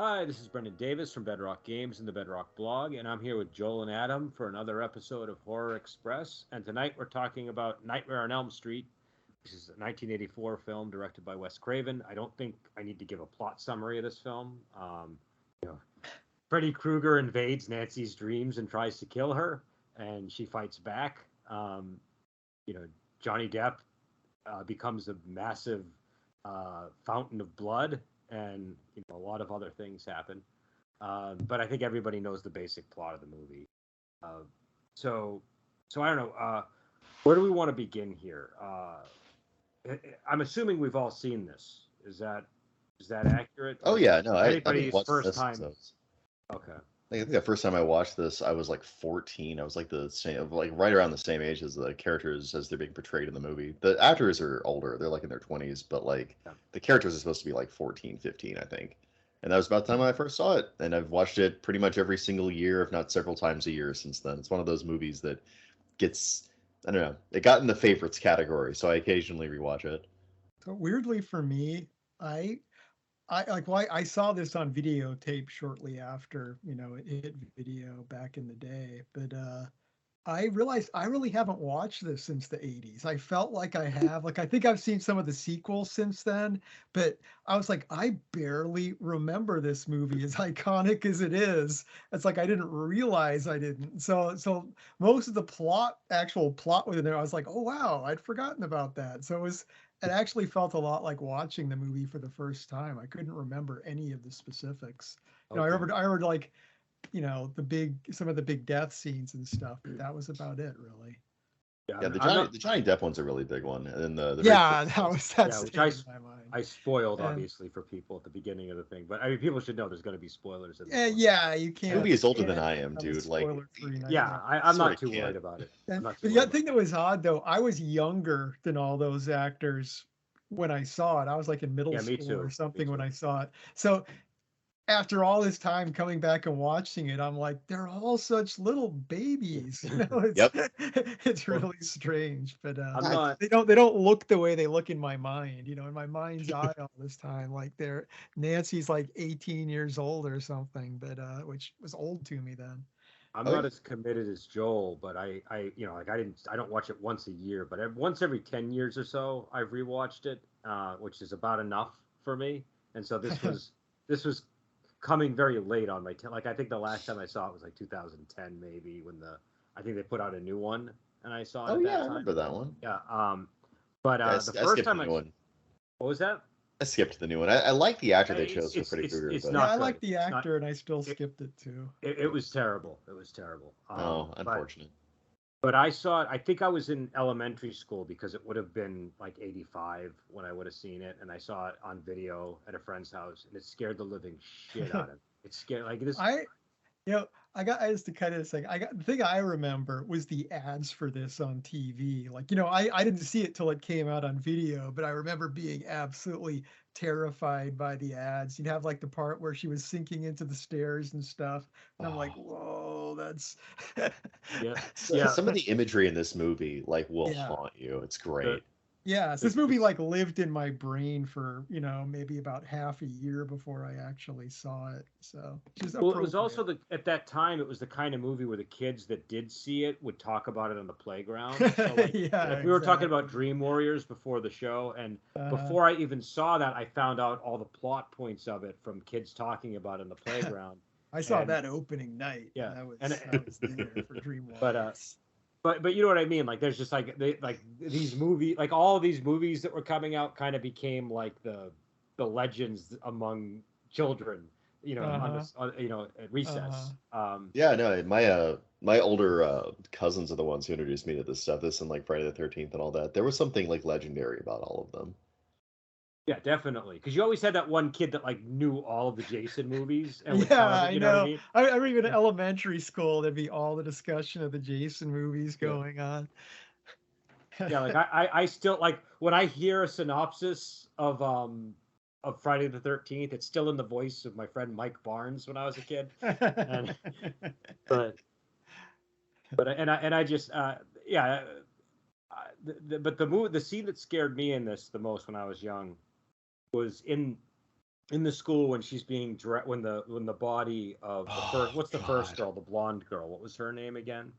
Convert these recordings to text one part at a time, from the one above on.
Hi, this is Brendan Davis from Bedrock Games and the Bedrock blog, and I'm here with Joel and Adam for another episode of Horror Express. And tonight we're talking about Nightmare on Elm Street, which is a 1984 film directed by Wes Craven. I don't think I need to give a plot summary of this film. You know, Freddy Krueger invades Nancy's dreams and tries to kill her, and she fights back. You know, Johnny Depp becomes a massive fountain of blood, and a lot of other things happen. But I think everybody knows the basic plot of the movie. So I don't know. Where do we want to begin here? I'm assuming we've all seen this. Is that accurate? Oh yeah, no, I Anybody's watched first this. time? So Okay. I think the first time I watched this, I was like 14. I was like right around the same age as the characters as they're being portrayed in the movie. The actors are older; they're like in their 20s, but like the characters are supposed to be like 14, 15, I think. And that was about the time when I first saw it, and I've watched it pretty much every single year, if not several times a year since then. It's one of those movies that gets, I don't know, it got in the favorites category, so I occasionally rewatch it. So weirdly for me, I saw this on videotape shortly after, it hit video back in the day. But I realized I really haven't watched this since the 80s. I felt like I have. Like, I think I've seen some of the sequels since then, but I was like, I barely remember this movie, as iconic as it is. It's like I didn't realize I didn't. So most of the actual plot within there, I was like, oh wow, I'd forgotten about that. So it actually felt a lot like watching the movie for the first time. I couldn't remember any of the specifics. Okay. I remember like, some of the big death scenes and stuff, but that was about it, really. Yeah, the Johnny Depp one's a really big one, and then the which I spoiled obviously for people at the beginning of the thing, but I mean people should know there's going to be spoilers in this. Yeah, you can't. The movie is older than I am, dude. Like, I'm not too worried about it. The thing that was odd though, I was younger than all those actors when I saw it. I was like in middle school or something when I saw it. So after all this time coming back and watching it, I'm like, they're all such little babies. It's really strange. But they don't look the way they look in my mind. In my mind's eye all this time, like Nancy's like 18 years old or something, but which was old to me then. I'm not as committed as Joel, but I don't watch it once a year, but once every 10 years or so, I've rewatched it, which is about enough for me. And so this was coming very late on my like I think the last time I saw it was like 2010 maybe, when I think they put out a new one and I saw it. I remember that one. Yeah. But the first time what was that? I skipped the new one. I like the actor they chose for Freddy Krueger. I like the actor, and I still skipped it too. It was terrible. It was terrible. Unfortunate. But I saw it, I think I was in elementary school, because it would have been like 85 when I would have seen it. And I saw it on video at a friend's house, and it scared the living shit out of me. It scared like this. The thing I remember was the ads for this on TV. Like, I didn't see it till it came out on video, but I remember being absolutely terrified by the ads. You'd have like the part where she was sinking into the stairs and stuff. And I'm like, whoa, that's Some of the imagery in this movie will haunt you. It's great. Yeah, so this movie lived in my brain for maybe about half a year before I actually saw it. So it was also at that time it was the kind of movie where the kids that did see it would talk about it on the playground. So we were talking about Dream Warriors before the show, and before I even saw that, I found out all the plot points of it from kids talking about it in the playground. I saw that opening night. Yeah, I was there for Dream Warriors. But you know what I mean? Like, there's just these movies, like all of these movies that were coming out kind of became like the legends among children, at recess. My older cousins are the ones who introduced me to this stuff. This and like Friday the 13th and all that. There was something like legendary about all of them. Yeah, definitely. Because you always had that one kid that knew all of the Jason movies. And I know. I remember even in elementary school, there'd be all the discussion of the Jason movies going on. Yeah, I still when I hear a synopsis of Friday the 13th, it's still in the voice of my friend Mike Barnes when I was a kid. But the scene that scared me in this the most when I was young was in in the school when she's being when the body of the first, what's the first girl, the blonde girl? What was her name again?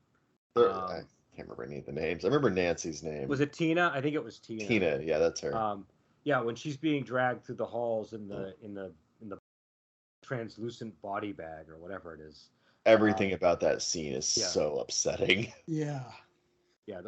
I can't remember any of the names. I remember Nancy's name. Was it Tina? I think it was Tina. Tina, yeah, that's her. Yeah, when she's being dragged through the halls in the translucent body bag or whatever it is. Everything about that scene is so upsetting. Yeah. Yeah,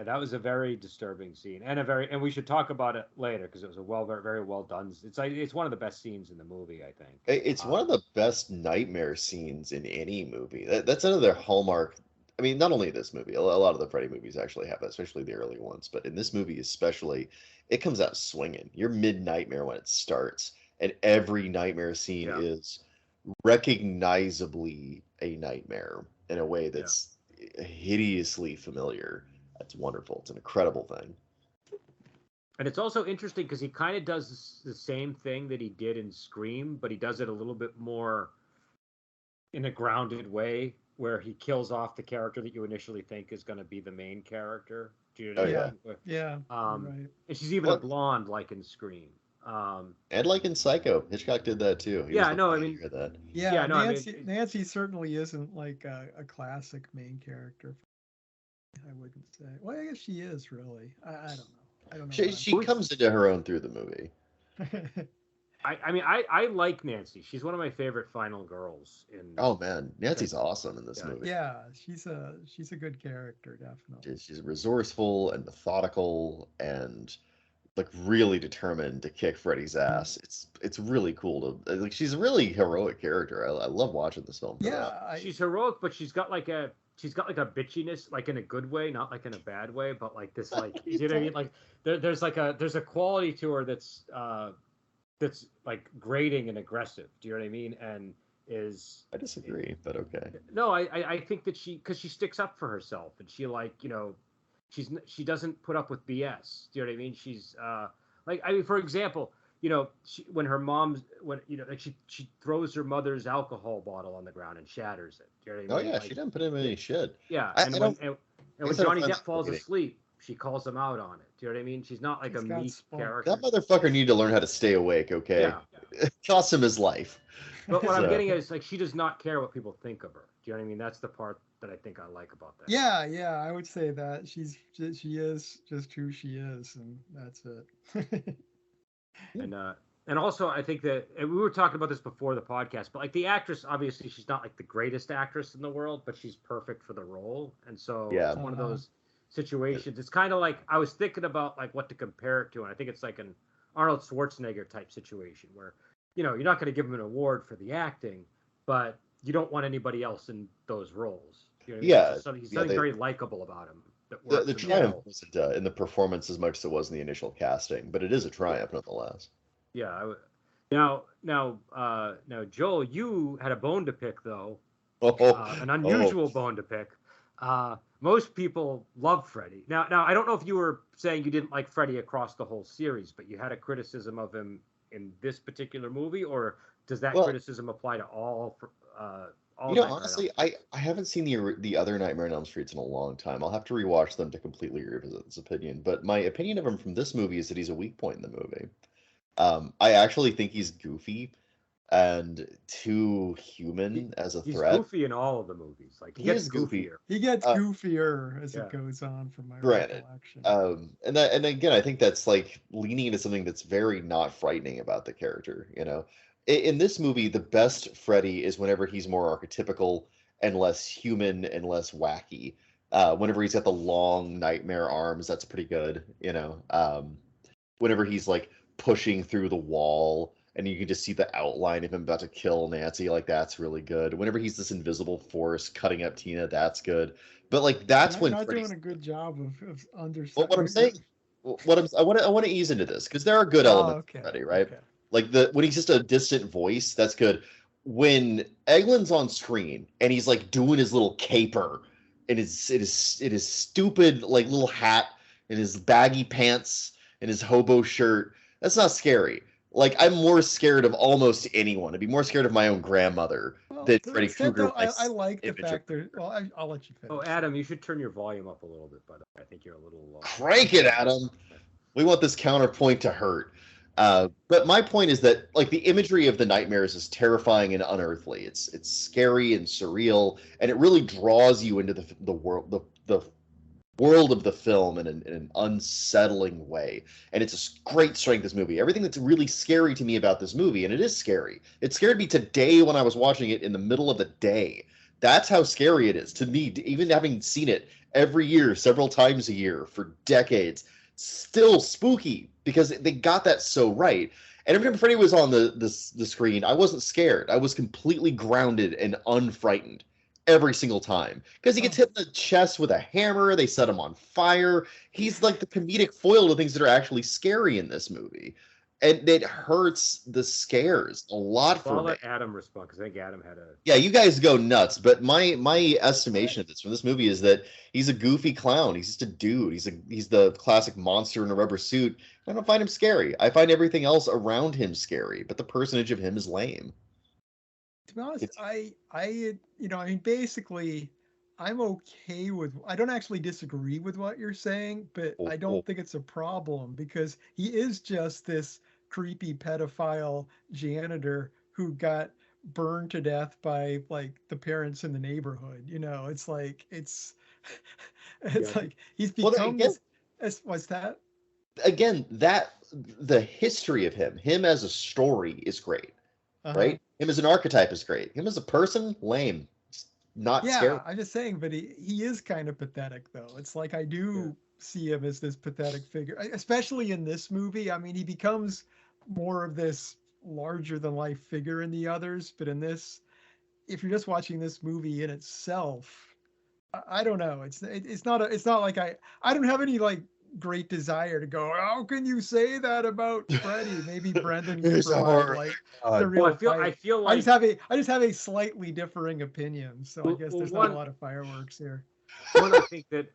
that was a very disturbing scene, and we should talk about it later because it was a very, very well done. It's one of the best scenes in the movie, I think. It's one of the best nightmare scenes in any movie. That's another hallmark. I mean, not only this movie, a lot of the Freddy movies actually have that, especially the early ones. But in this movie especially, it comes out swinging. You're mid-nightmare when it starts, and every nightmare scene is recognizably a nightmare in a way that's hideously familiar. That's wonderful. It's an incredible thing. And it's also interesting because he kind of does the same thing that he did in Scream, but he does it a little bit more in a grounded way, where he kills off the character that you initially think is going to be the main character. Do you know what I mean? Yeah. Right. And she's even a blonde, like in Scream. And like in Psycho, Hitchcock did that too. Nancy certainly isn't like a classic main character. I wouldn't say. Well, I guess she is really. I don't know. She comes into her own through the movie. I like Nancy. She's one of my favorite final girls in. Oh man, Nancy's awesome in this movie. Yeah, she's a good character, definitely. She's resourceful and methodical and like really determined to kick Freddy's ass. It's really cool to like. She's a really heroic character. I love watching this film. She's heroic, but she's got like a bitchiness, like in a good way, not like in a bad way, but like this, like you know what I mean? Like there's a quality to her that's like grating and aggressive. Do you know what I mean? And I disagree, but okay. No, I think that because she sticks up for herself, and she she doesn't put up with BS. Do you know what I mean? She's for example, when her mom's she throws her mother's alcohol bottle on the ground and shatters it. Do you know what I mean? She doesn't put in any shit. Yeah, and when Johnny Depp falls asleep, she calls him out on it. Do you know what I mean? She's not like a meek character. That motherfucker need to learn how to stay awake, okay? Yeah. It cost him his life. But what I'm getting at is like she does not care what people think of her. Do you know what I mean? That's the part that I think I like about that. Yeah, I would say that she is just who she is, and that's it. And also I think that, and we were talking about this before the podcast, but like the actress, obviously she's not like the greatest actress in the world, but she's perfect for the role. And so it's one of those situations. It's kind of like I was thinking about like what to compare it to, and I think it's like an Arnold Schwarzenegger type situation where you're not going to give him an award for the acting, but you don't want anybody else in those roles. You know what I mean? He's something very likable about him. The triumph wasn't in the performance as much as it was in the initial casting, but it is a triumph nonetheless. Yeah. Now, Joel, you had a bone to pick though. An unusual bone to pick. Most people love Freddy. Now, I don't know if you were saying you didn't like Freddy across the whole series, but you had a criticism of him in this particular movie, or does that criticism apply to all? Honestly, I haven't seen the other Nightmare on Elm Streets in a long time. I'll have to rewatch them to completely revisit this opinion. But my opinion of him from this movie is that he's a weak point in the movie. I actually think he's goofy and too human as a threat. He's goofy in all of the movies. Like he gets goofier. He gets goofier as it goes on, from my recollection. And again, I think that's like leaning into something that's very not frightening about the character. In this movie, the best Freddy is whenever he's more archetypical and less human and less wacky. Whenever he's got the long nightmare arms, that's pretty good. Whenever he's like pushing through the wall and you can just see the outline of him about to kill Nancy, like that's really good. Whenever he's this invisible force cutting up Tina, that's good. But like that's when not doing a good job of understanding. Well, what I'm saying, I want to ease into this because there are good elements of Freddy, right? Okay. Like when he's just a distant voice, that's good. When Eglin's on screen and he's like doing his little caper and it is stupid like little hat and his baggy pants and his hobo shirt, that's not scary. Like I'm more scared of almost anyone. I'd be more scared of my own grandmother than Freddy Krueger. I like the fact that. Well, I'll let you finish. Oh, Adam, you should turn your volume up a little bit, but I think you're a little low. Crank it, Adam. We want this counterpoint to hurt. But my point is that like the imagery of the nightmares is terrifying and unearthly. It's scary and surreal, and it really draws you into the world the world of the film in an unsettling way. And it's a great strength of this movie. Everything that's really scary to me about this movie, and it is scary. It scared me today when I was watching it in the middle of the day. That's how scary it is to me, even having seen it every year, several times a year for decades. Still spooky because they got that so right. And every time Freddy was on the screen, I wasn't scared. I was completely grounded and unfrightened every single time because he gets hit in the chest with a hammer. They set him on fire. He's like the comedic foil to things that are actually scary in this movie, and it hurts the scares a lot for I'll me. let Adam respond because I think Adam had a. Yeah, you guys go nuts, but my estimation of this from this movie is that he's a goofy clown. He's just a dude. He's the classic monster in a rubber suit. I don't find him scary. I find everything else around him scary, but the personage of him is lame. To be honest, basically, I'm okay with. I don't actually disagree with what you're saying, but I don't think it's a problem because he is just this creepy pedophile janitor who got burned to death by like the parents in the neighborhood. It's like like he's become this. What's that? Again, that the history of him as a story is great, right? Him as an archetype is great. Him as a person, lame. Not scary. I'm just saying, but he is kind of pathetic, though. It's like I do see him as this pathetic figure, especially in this movie. I mean, he becomes more of this larger than life figure in the others, but in this, if you're just watching this movie in itself, I don't know. It's not like I don't have any like great desire to go, how can you say that about Freddy? Maybe Brendan can provide like the real I feel like I just have a slightly differing opinion, so I guess there's not a lot of fireworks here. I think that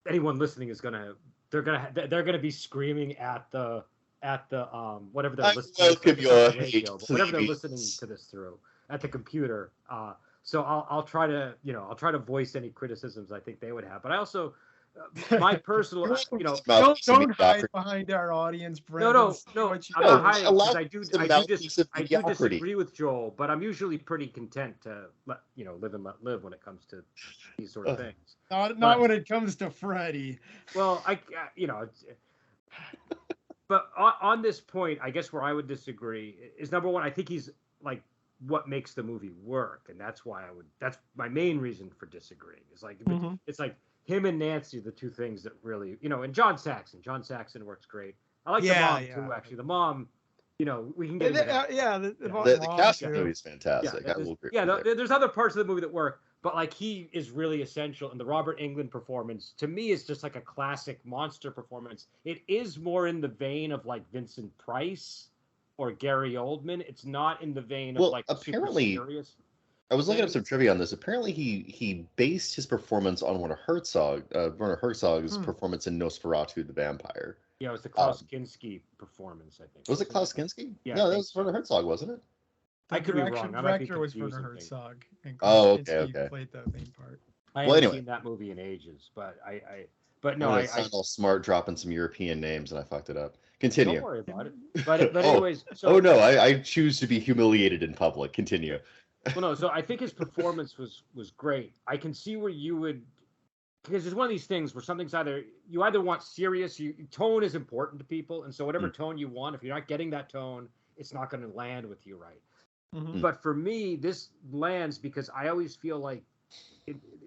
anyone listening is they're gonna be screaming at the whatever they're listening to, whatever they're listening to this through at the computer. So I'll try to voice any criticisms I think they would have, but I also. My personal, don't hide behind our audience, Brandon. No. I'm not hiding because I do disagree with Joel, but I'm usually pretty content to live and let live when it comes to these sort of things. Not when it comes to Freddy. Well, but on this point, I guess where I would disagree is number one. I think he's like what makes the movie work, and that's why that's my main reason for disagreeing. Is like it's like. Him and Nancy are the two things that really, and John Saxon. John Saxon works great. I like the mom too, actually. The mom, we can get into that. The cast of the movie is fantastic. I will agree. There's other parts of the movie that work, but like he is really essential. And the Robert Englund performance, to me, is just like a classic monster performance. It is more in the vein of like Vincent Price or Gary Oldman. It's not in the vein of like apparently, super serious. I was looking up some trivia on this. Apparently, he based his performance on Werner Herzog's performance in Nosferatu the Vampire. Yeah, it was the Klaus Kinski performance, I think. Was it Klaus Kinski? Yeah, no, that was Werner Herzog, wasn't it? I could be wrong. The director was Werner Herzog. And okay. Played the main part. I haven't seen that movie in ages, but I sound all smart dropping some European names and I fucked it up. Continue. Don't worry about it. But anyways. So, no, I choose to be humiliated in public. Continue. Well, no, so I think his performance was great. I can see where you would, because it's one of these things where something's you either want serious, tone is important to people, and so whatever tone you want, if you're not getting that tone, it's not going to land with you right. Mm-hmm. But for me, this lands because I always feel like,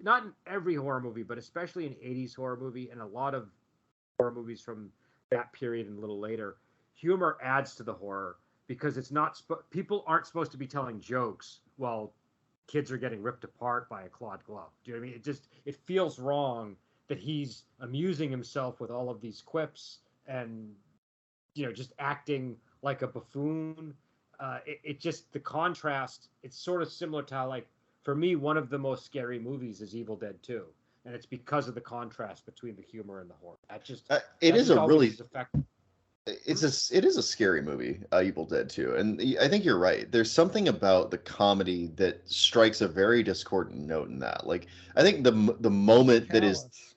not in every horror movie, but especially in 80s horror movie and a lot of horror movies from that period and a little later, humor adds to the horror because it's not people aren't supposed to be telling jokes while kids are getting ripped apart by a clawed glove. Do you know what I mean? It feels wrong that he's amusing himself with all of these quips and, just acting like a buffoon. It just, the contrast, it's sort of similar to how, like, for me, one of the most scary movies is Evil Dead 2. And it's because of the contrast between the humor and the horror. It is a scary movie, Evil Dead 2, and I think you're right. There's something about the comedy that strikes a very discordant note in that. Like, I think the moment callous. That is,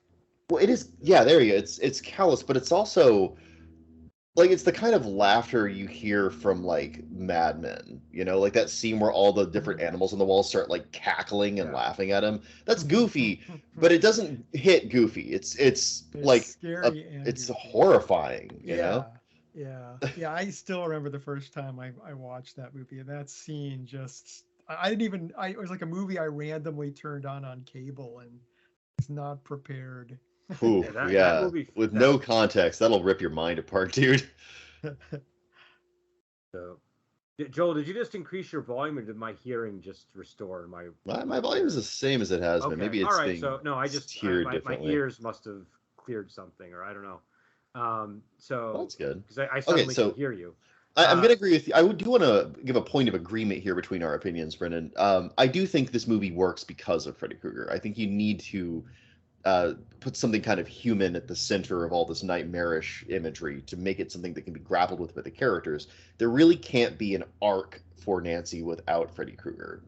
well, it is. Yeah, there you go. It's callous, but it's also like it's the kind of laughter you hear from like Mad Men, you know, like that scene where all the different animals on the wall start like cackling and laughing at him. That's goofy, but it doesn't hit goofy. It's like scary and it's goofy. horrifying, you know? Yeah. I still remember the first time I watched that movie, and that scene just I didn't even it was like a movie I randomly turned on cable and was not prepared. Ooh, that movie. With no context, that'll rip your mind apart, dude. So, Joel, did you just increase your volume, or did my hearing just restore My volume is the same as it has been. Maybe it's all right. being So no, I just my ears must have cleared something, or I don't know. So well, that's good because I suddenly can hear you. I'm going to agree with you. I do want to give a point of agreement here between our opinions, Brendan. I do think this movie works because of Freddy Krueger. I think you need to put something kind of human at the center of all this nightmarish imagery to make it something that can be grappled with by the characters. There really can't be an arc for Nancy without Freddy Krueger.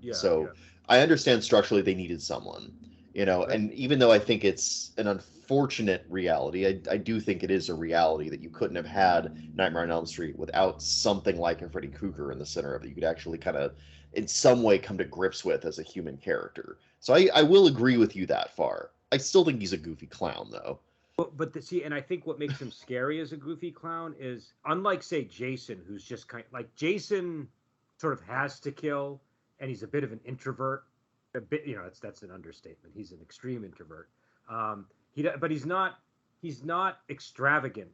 I understand structurally they needed someone, you know, and even though I think it's an unfortunate reality, I do think it is a reality that you couldn't have had Nightmare on Elm Street without something like a Freddy Krueger in the center of it. You could actually kind of, in some way, come to grips with as a human character. So I will agree with you that far. I still think he's a goofy clown, though. But see, and I think what makes him scary as a goofy clown is, unlike, say, Jason, who's just kind of like Jason sort of has to kill, and he's a bit of an introvert. A bit, you know, that's an understatement. He's an extreme introvert. But he's not extravagant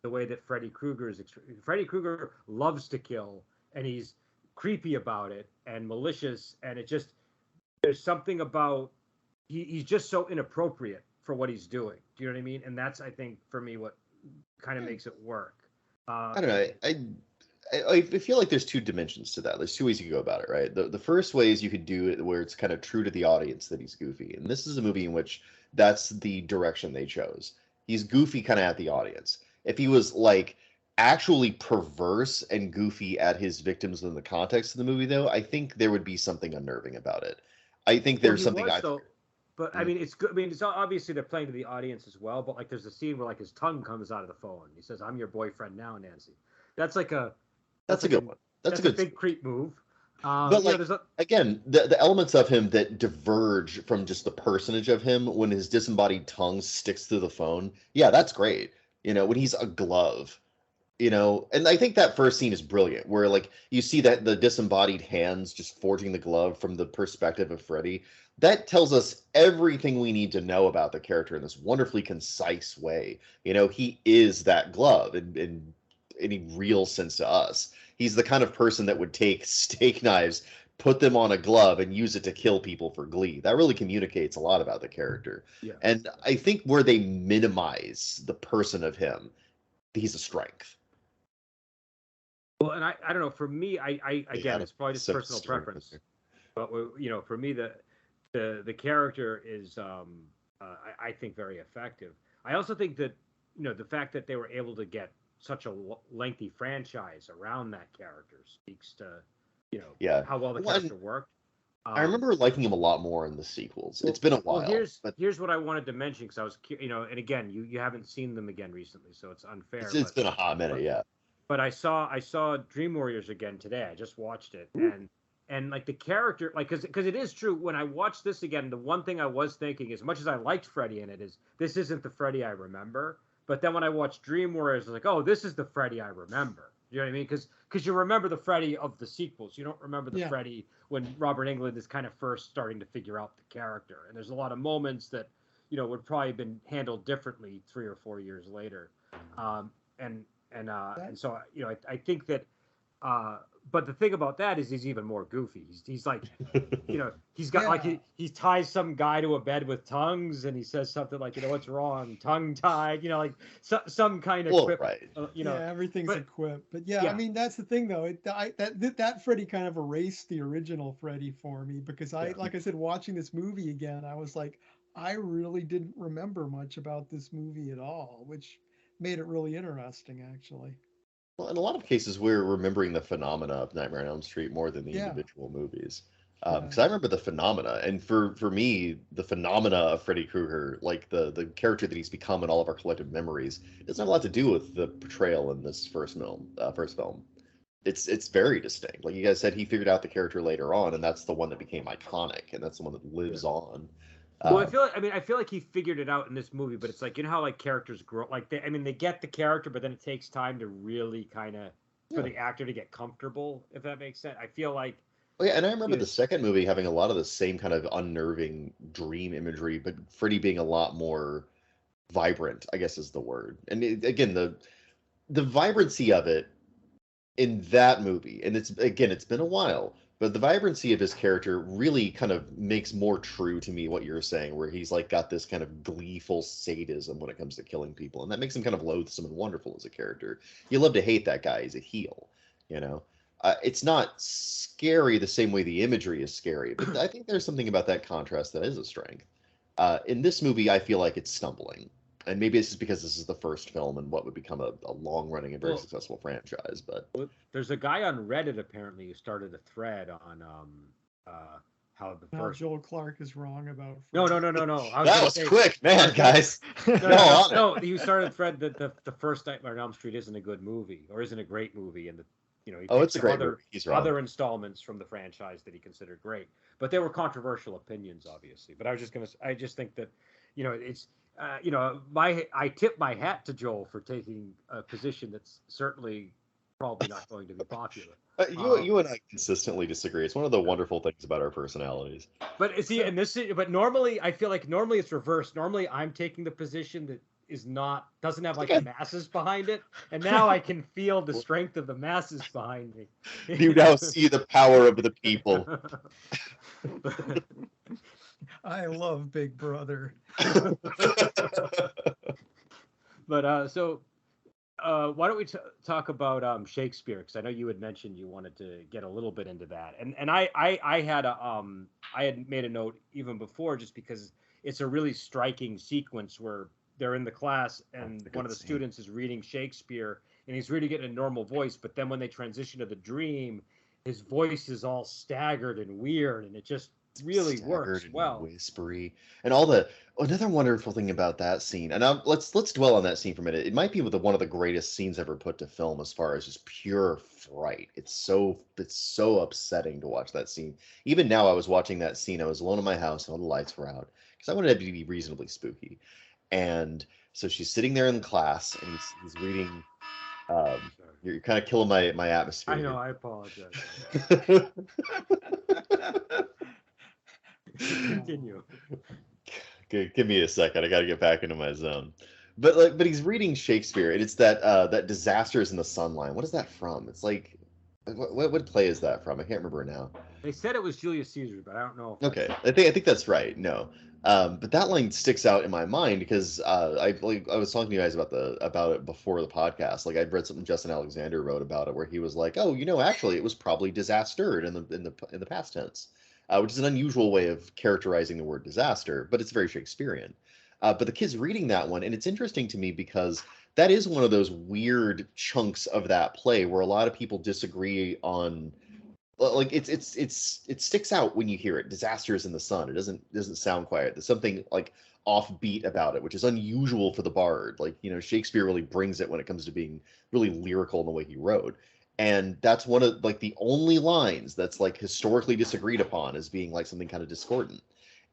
the way that Freddy Krueger is. Freddy Krueger loves to kill, and he's creepy about it and malicious, and there's something about he's just so inappropriate for what he's doing. Do you know what I mean? And that's, I think, for me, what kind of makes it work. I don't know. I feel like there's two dimensions to that. There's two ways you could go about it, right? The first way is you could do it where it's kind of true to the audience that he's goofy. And this is a movie in which that's the direction they chose. He's goofy kind of at the audience. If he was like actually perverse and goofy at his victims in the context of the movie, though, I think there would be something unnerving about it. I think there's something But I mean, it's good. I mean, it's obviously they're playing to the audience as well. But like, there's a scene where like his tongue comes out of the phone. He says, "I'm your boyfriend now, Nancy." That's like that's a good one. That's a good big creep move. But like, again, the elements of him that diverge from just the personage of him when his disembodied tongue sticks through the phone. Yeah, that's great. You know, when he's a glove. You know, and I think that first scene is brilliant, where like you see that the disembodied hands just forging the glove from the perspective of Freddy. That tells us everything we need to know about the character in this wonderfully concise way. You know, he is that glove in any real sense to us. He's the kind of person that would take steak knives, put them on a glove, and use it to kill people for glee. That really communicates a lot about the character. Yeah. And I think where they minimize the person of him, he's a strength. Well, and I don't know. For me, I again, it's probably just personal preference. But you know, for me, the character is, I think, very effective. I also think that, you know, the fact that they were able to get such a lengthy franchise around that character speaks to, you know, how well the character worked. I remember liking him a lot more in the sequels. It's been a while. Well, here's what I wanted to mention, because I was, you know, and again, you haven't seen them again recently, so it's unfair. It's been a hot minute, yeah. But I saw Dream Warriors again today. I just watched it, and like the character, like because it is true. When I watched this again, the one thing I was thinking, as much as I liked Freddy in it, is this isn't the Freddy I remember. But then when I watched Dream Warriors, I was like, oh, this is the Freddy I remember. You know what I mean? Because you remember the Freddy of the sequels. You don't remember the Freddy when Robert Englund is kind of first starting to figure out the character. And there's a lot of moments that, you know, would probably have been handled differently 3 or 4 years later. And so, you know, I think that, but the thing about that is he's even more goofy. He's like, you know, he's got like, he ties some guy to a bed with tongues, and he says something like, you know, what's wrong? Tongue tied, you know, like some kind of quip, right. You know, everything's a quip. But I mean, that's the thing though. That Freddy kind of erased the original Freddy for me, because like I said, watching this movie again, I was like, I really didn't remember much about this movie at all, which made it really interesting, actually. Well, in a lot of cases, we're remembering the phenomena of Nightmare on Elm Street more than the individual movies. Because I remember the phenomena, and for me, the phenomena of Freddy Krueger, like the character that he's become in all of our collective memories, doesn't have a lot to do with the portrayal in this first film. It's very distinct. Like you guys said, he figured out the character later on, and that's the one that became iconic, and that's the one that lives on. Well, I feel like he figured it out in this movie, but it's like, you know how like characters grow, like they get the character, but then it takes time to really kind of for the actor to get comfortable, if that makes sense. I feel like. Oh, yeah, and I remember the second movie having a lot of the same kind of unnerving dream imagery, but Freddy being a lot more vibrant, I guess is the word. And again, the vibrancy of it in that movie, and it's been a while, but the vibrancy of his character really kind of makes more true to me what you're saying, where he's like got this kind of gleeful sadism when it comes to killing people, and that makes him kind of loathsome and wonderful as a character. You love to hate that guy as a heel, you know. It's not scary the same way the imagery is scary, but I think there's something about that contrast that is a strength. In this movie, I feel like it's stumbling. And maybe it's just because this is the first film and what would become a long-running and very successful franchise. But there's a guy on Reddit apparently who started a thread on how the first. Joel Clark is wrong about. No. That was quick, man, guys. No. He started a thread that the first Nightmare on Elm Street isn't a good movie or isn't a great movie, and it's a great movie. He's wrong. Other installments from the franchise that he considered great, but they were controversial opinions, obviously. But I just think that, it's. I tip my hat to Joel for taking a position that's certainly probably not going to be popular. You and I consistently disagree. It's one of the wonderful things about our personalities. But but normally I feel like it's reversed. Normally I'm taking the position that doesn't have like the masses behind it, and now I can feel the strength of the masses behind me. You now see the power of the people. I love Big Brother. But why don't we talk about Shakespeare? Because I know you had mentioned you wanted to get a little bit into that, and I had made a note even before, just because it's a really striking sequence where they're in the class and one of the students is reading Shakespeare and he's reading it in a normal voice, but then when they transition to the dream, his voice is all staggered and weird, and it just really works well. Whispery, and another wonderful thing about that scene, and let's dwell on that scene for a minute. It might be one of the greatest scenes ever put to film as far as just pure fright. It's so upsetting to watch that scene. Even now, I was watching that scene. I was alone in my house, and all the lights were out because I wanted it to be reasonably spooky. And so she's sitting there in class, and he's reading. You're kind of killing my atmosphere. I know. I apologize. Continue. Give me a second. I got to get back into my zone. But he's reading Shakespeare, and it's that Disasters in the Sunline. What is that from? It's like, what play is that from? I can't remember now. They said it was Julius Caesar, but I don't know. Okay, I think that's right. No, but that line sticks out in my mind because I was talking to you guys about it before the podcast. Like I'd read something Justin Alexander wrote about it, where he was like, "Oh, actually, it was probably disastered in the past tense." Which is an unusual way of characterizing the word disaster, but it's very Shakespearean. But the kid's reading that one, and it's interesting to me because that is one of those weird chunks of that play where a lot of people disagree on. Like it sticks out when you hear it. Disasters in the sun. It doesn't sound quiet. There's something like offbeat about it, which is unusual for the bard. Like Shakespeare really brings it when it comes to being really lyrical in the way he wrote. And that's one of like the only lines that's like historically disagreed upon as being like something kind of discordant.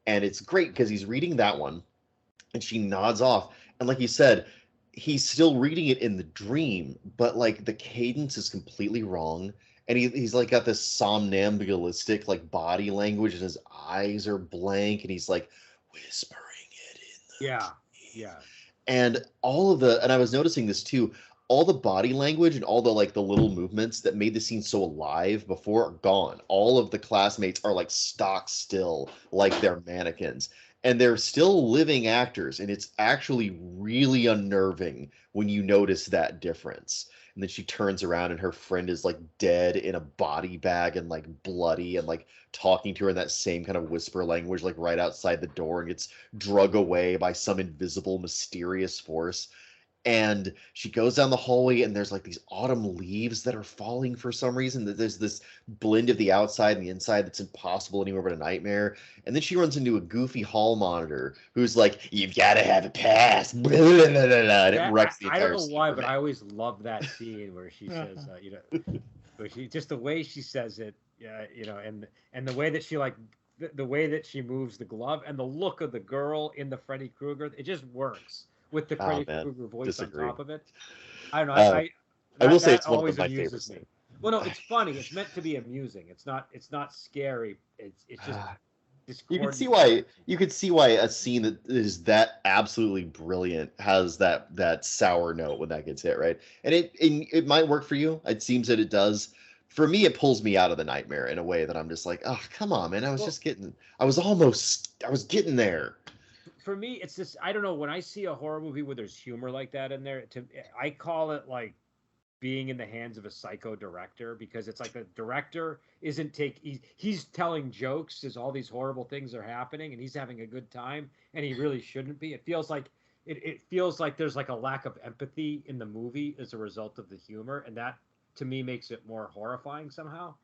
And it's great because he's reading that one and she nods off. And like you said, he's still reading it in the dream, but like the cadence is completely wrong. And he's like got this somnambulistic like body language and his eyes are blank and he's like whispering it in the Yeah. And and I was noticing this too, all the body language and all the like the little movements that made the scene so alive before are gone. All of the classmates are like stock still, like they're mannequins. And they're still living actors, and it's actually really unnerving when you notice that difference. And then she turns around and her friend is like dead in a body bag and like bloody and like talking to her in that same kind of whisper language, like right outside the door, and gets drug away by some invisible, mysterious force. and she goes down the hallway, and there's like these autumn leaves that are falling for some reason. That there's this blend of the outside and the inside that's impossible anywhere but a nightmare. And then she runs into a goofy hall monitor who's like, "You've got to have a pass," blah, blah, blah, blah, blah, and it wrecks the I entire don't know scene why, for but me. I always love that scene where she says, where she just the way she says it, and the way that she the way that she moves the glove and the look of the girl in the Freddy Krueger, it just works with the Freddy Krueger voice Disagree. on top of it. I don't know. I will say that it's one always of my amuses favorite me. Well, no, it's funny. It's meant to be amusing. It's not scary. It's just you can see why a scene that is that absolutely brilliant has that sour note when that gets hit, right? And it might work for you. It seems that it does. For me, it pulls me out of the nightmare in a way that I'm just like, oh, come on, man. I was getting there. For me, it's this. I don't know. When I see a horror movie where there's humor like that in there, I call it like being in the hands of a psycho director, because it's like the director he's telling jokes as all these horrible things are happening, and he's having a good time, and he really shouldn't be. It feels like there's like a lack of empathy in the movie as a result of the humor, and that to me makes it more horrifying somehow.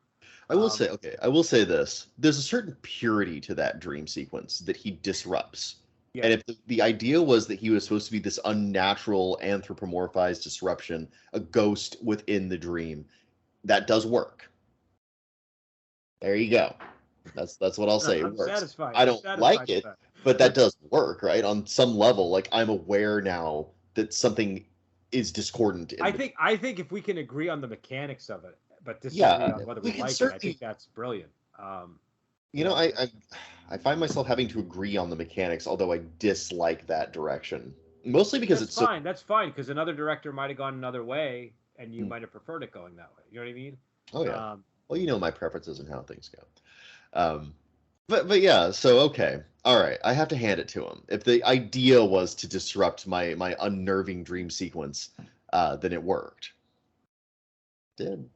I will say this. There's a certain purity to that dream sequence that he disrupts. Yeah. And if the idea was that he was supposed to be this unnatural, anthropomorphized disruption, a ghost within the dream, that does work. There you go. That's what I'll say. It works. Satisfied. I don't like it, but that does work, right? On some level, like I'm aware now that something is discordant. I think if we can agree on the mechanics of it, but disagree on whether we like it, I think that's brilliant. I find myself having to agree on the mechanics, although I dislike that direction. Mostly because That's fine, because another director might have gone another way, and you might have preferred it going that way. You know what I mean? Oh yeah. Well, my preferences and how things go. But yeah. So okay, all right. I have to hand it to him. If the idea was to disrupt my unnerving dream sequence, then it worked. It did.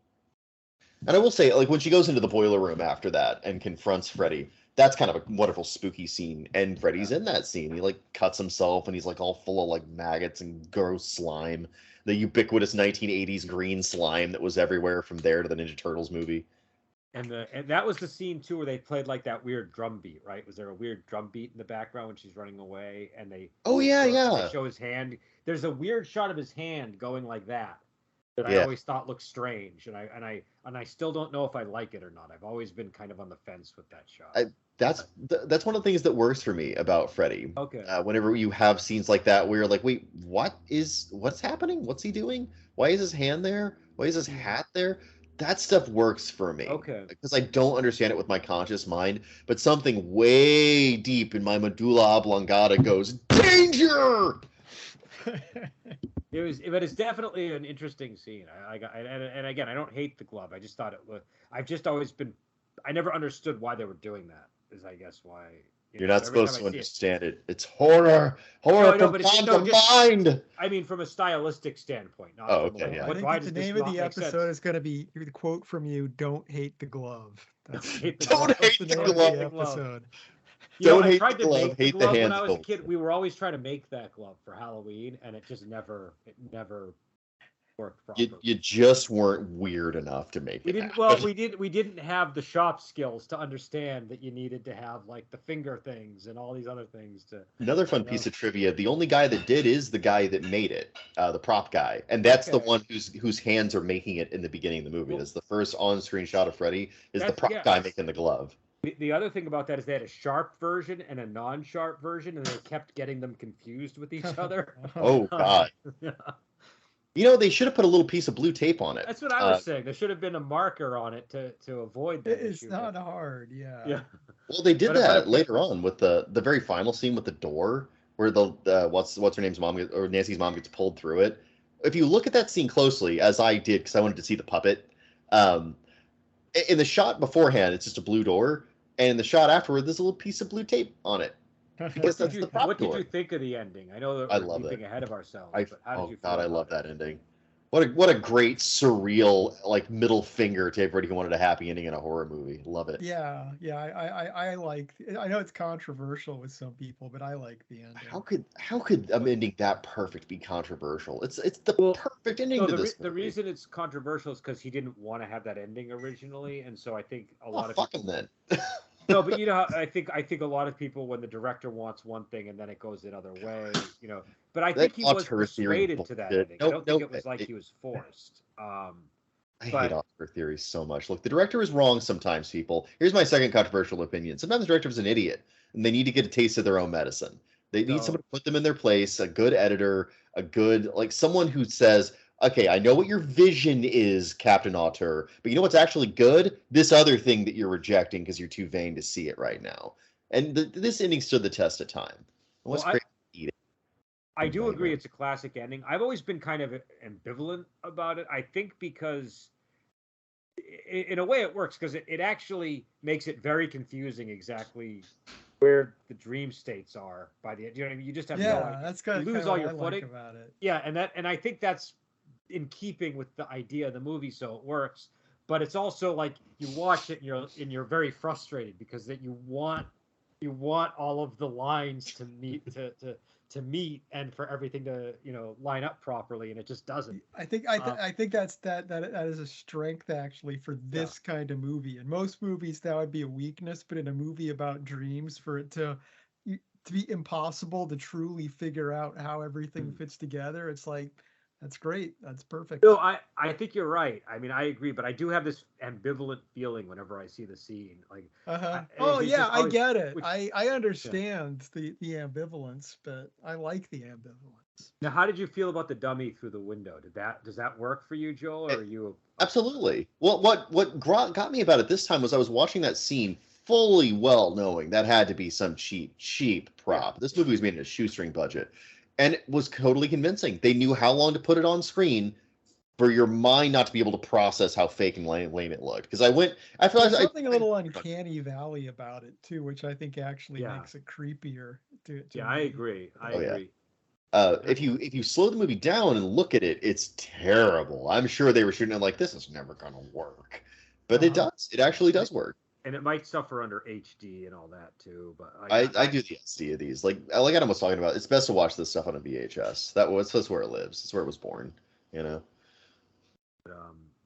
And I will say, like, when she goes into the boiler room after that and confronts Freddy, that's kind of a wonderful spooky scene. And Freddy's in that scene. He like cuts himself and he's like all full of like maggots and gross slime. The ubiquitous 1980s green slime that was everywhere from there to the Ninja Turtles movie. And that was the scene too where they played like that weird drum beat, right? Was there a weird drum beat in the background when she's running away and they they show his hand? There's a weird shot of his hand going like that. I always thought looked strange, and I still don't know if I like it or not. I've always been kind of on the fence with that shot. That's one of the things that works for me about Freddy. Okay. Whenever you have scenes like that where you're like, wait, what's happening? What's he doing? Why is his hand there? Why is his hat there? That stuff works for me. Okay. Because I don't understand it with my conscious mind, but something way deep in my medulla oblongata goes, danger! But it's definitely an interesting scene. And again, I don't hate the glove. I just thought it was. I've just always been. I never understood why they were doing that. Is I guess why. You're not supposed to understand it. It's horror. Horror from the mind. I mean, from a stylistic standpoint. Not okay. Yeah. I think the name of the episode is going to be the quote from you: "Don't hate the glove." Don't hate the glove. Episode. Don't hate the glove, hate the hand. When I was a kid, we were always trying to make that glove for Halloween, and it never worked properly. You just weren't weird enough to make it. We didn't have the shop skills to understand that you needed to have like the finger things and all these other things to. Another fun piece of trivia: the only guy that did is the guy that made it, the prop guy, and that's the one whose hands are making it in the beginning of the movie. That's the first on-screen shot of Freddy. Is the prop guy making the glove? The other thing about that is they had a sharp version and a non-sharp version, and they kept getting them confused with each other. Oh, God. They should have put a little piece of blue tape on it. That's what I was saying. There should have been a marker on it to avoid that It's not hard, yeah. Well, they did that later on with the very final scene with the door, where what's her name's mom, or Nancy's mom, gets pulled through it. If you look at that scene closely, as I did, because I wanted to see the puppet, in the shot beforehand, it's just a blue door, and in the shot afterward, there's a little piece of blue tape on it. Because that's the prop door. What did you think of the ending? I know that we're leaping ahead of ourselves. But how did you feel I love that ending. What a great surreal like middle finger to everybody who wanted a happy ending in a horror movie. Love it. Yeah, yeah, I like. I know it's controversial with some people, but I like the ending. How could an ending that perfect be controversial? It's the Well, perfect ending no, to this the movie. reason it's controversial is because he didn't want to have that ending originally, and so I think a Oh lot of fuck people. him then. No, but I think a lot of people, when the director wants one thing and then it goes another way, But I That think he was auteur theory persuaded to that bullshit. ending. I Nope, don't think nope. it was like he was forced. I hate But auteur theory so much. Look, the director is wrong sometimes, people. Here's my second controversial opinion. Sometimes the director is an idiot, and they need to get a taste of their own medicine. They need so someone to put them in their place, a good editor, a good, like someone who says, okay, I know what your vision is, Captain Auteur, but you know what's actually good? This other thing that you're rejecting because you're too vain to see it right now. And this ending stood the test of time. And well, what's great? Eat I it. do agree Nightmare. it's a classic ending. I've always been kind of ambivalent about it. I think because in a way it works because it actually makes it very confusing exactly where the dream states are by the end. You know what I mean? You just have no Yeah, idea. that's You kind lose of all what your I like footing. about it. Yeah, and I think that's in keeping with the idea of the movie, so it works. But it's also like you watch it and you're very frustrated because that you want all of the lines to meet and for everything to line up properly, and it just doesn't. I think that is a strength actually for Yeah. this kind of movie. In most movies, that would be a weakness, but in a movie about dreams, for it to be impossible to truly figure out how everything fits together, it's like that's great. That's perfect. No, I think you're right. I mean, I agree, but I do have this ambivalent feeling whenever I see the scene. Like, Uh-huh. Oh there's yeah, just I always get it. which. I Yeah. understand the ambivalence, but I like the ambivalence. Now, how did you feel about the dummy through the window? Does that work for you, Joel, or are you upset about it? Absolutely. Well, what got me about it this time was I was watching that scene fully well knowing that had to be some cheap Yeah, prop. This yeah. movie was made in a shoestring budget, and it was totally convincing. They knew how long to put it on screen for your mind not to be able to process how fake and lame it looked. Because I feel There's like something a little uncanny valley about it too, which I think actually Yeah, makes it creepier to yeah. I me. agree. I oh yeah. agree. If you slow the movie down and look at it, it's terrible. I'm sure they were shooting it like this is never gonna work, but it Uh-huh. does. It actually And does it, work. and it might suffer under HD and all that too. But like I do the SD of these. Like Adam was talking about, it's best to watch this stuff on a VHS. That's where it lives. It's where it was born. You know.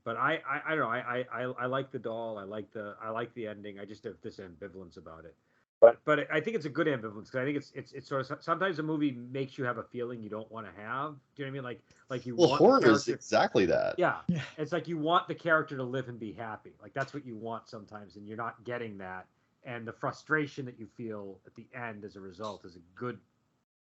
but I don't know. I like the doll. I like the ending. I just have this ambivalence about it. But I think it's a good ambivalence because I think it's sort of sometimes a movie makes you have a feeling you don't want to have. Do you know what I mean? Like you Well, want the horror is character. exactly that. Yeah, Yeah. it's like you want the character to live and be happy. Like that's what you want sometimes, and you're not getting that. And the frustration that you feel at the end as a result is a good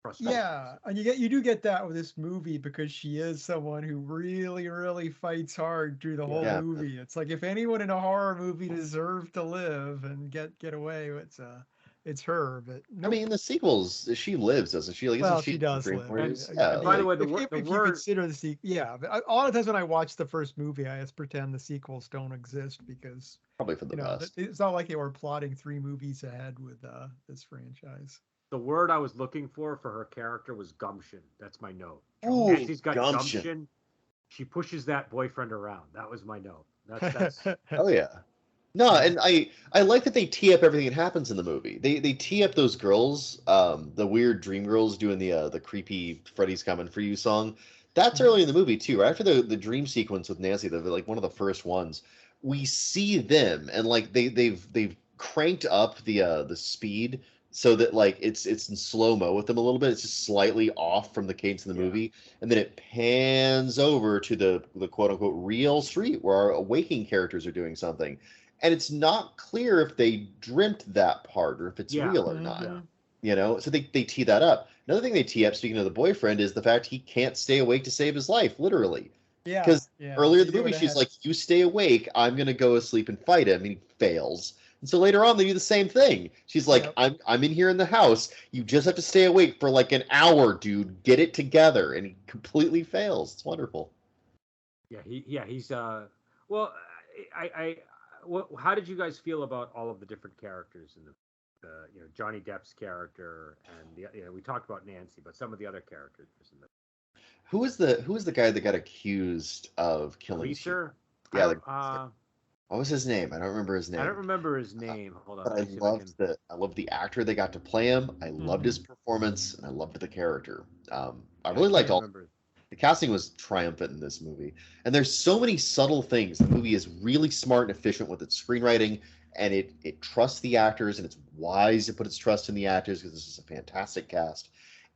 frustration. Yeah, and you do get that with this movie because she is someone who really, really fights hard through the whole Yeah. Yeah. movie. It's like if anyone in a horror movie deserved to live and get away, it's her. But I mean, nope. in the sequels, she lives, doesn't she? Like, isn't Well, she she in the does Dream live. Warriors? And Yeah. and by the Like, way, If the you word consider the sequel, yeah. But a lot of times when I watch the first movie, I just pretend the sequels don't exist because probably for the best. it's not like they were plotting 3 movies ahead with this franchise. the word I was looking for her character was gumption. That's my note. Ooh, Nancy's got gumption. gumption. She pushes that boyfriend around. That was my note. That's Oh yeah. No, and I like that they tee up everything that happens in the movie. They tee up those girls, the weird dream girls doing the creepy "Freddy's Coming for You" song. That's early in the movie too, right after the dream sequence with Nancy, like one of the first ones. We see them, and like they've cranked up the speed so that like it's in slow mo with them a little bit. It's just slightly off from the cadence of the yeah. movie, and then it pans over to the quote unquote real street where our waking characters are doing something, and it's not clear if they dreamt that part or if it's Yeah. real or not. Yeah. So they tee that up. Another thing they tee up, speaking of the boyfriend, is the fact he can't stay awake to save his life, literally. Yeah, Because yeah. earlier in They the do movie, it she's ahead. like, "You stay awake, I'm gonna go asleep and fight him," and he fails. And so later on, they do the same thing. She's like, Yep. I'm in here in the house. You just have to stay awake for like an hour, dude. Get it together." And he completely fails. It's wonderful. He's well I how did you guys feel about all of the different characters in the Johnny Depp's character and we talked about Nancy, but some of the other characters in the who was the guy that got accused of killing? Greaser. Yeah, what was his name? I don't remember his name. I don't remember his name. Hold on. But I loved the actor they got to play him. I loved his performance, and I loved the character. I really liked all. The casting was triumphant in this movie, and there's so many subtle things. The movie is really smart and efficient with its screenwriting, and it trusts the actors, and it's wise to put its trust in the actors because this is a fantastic cast.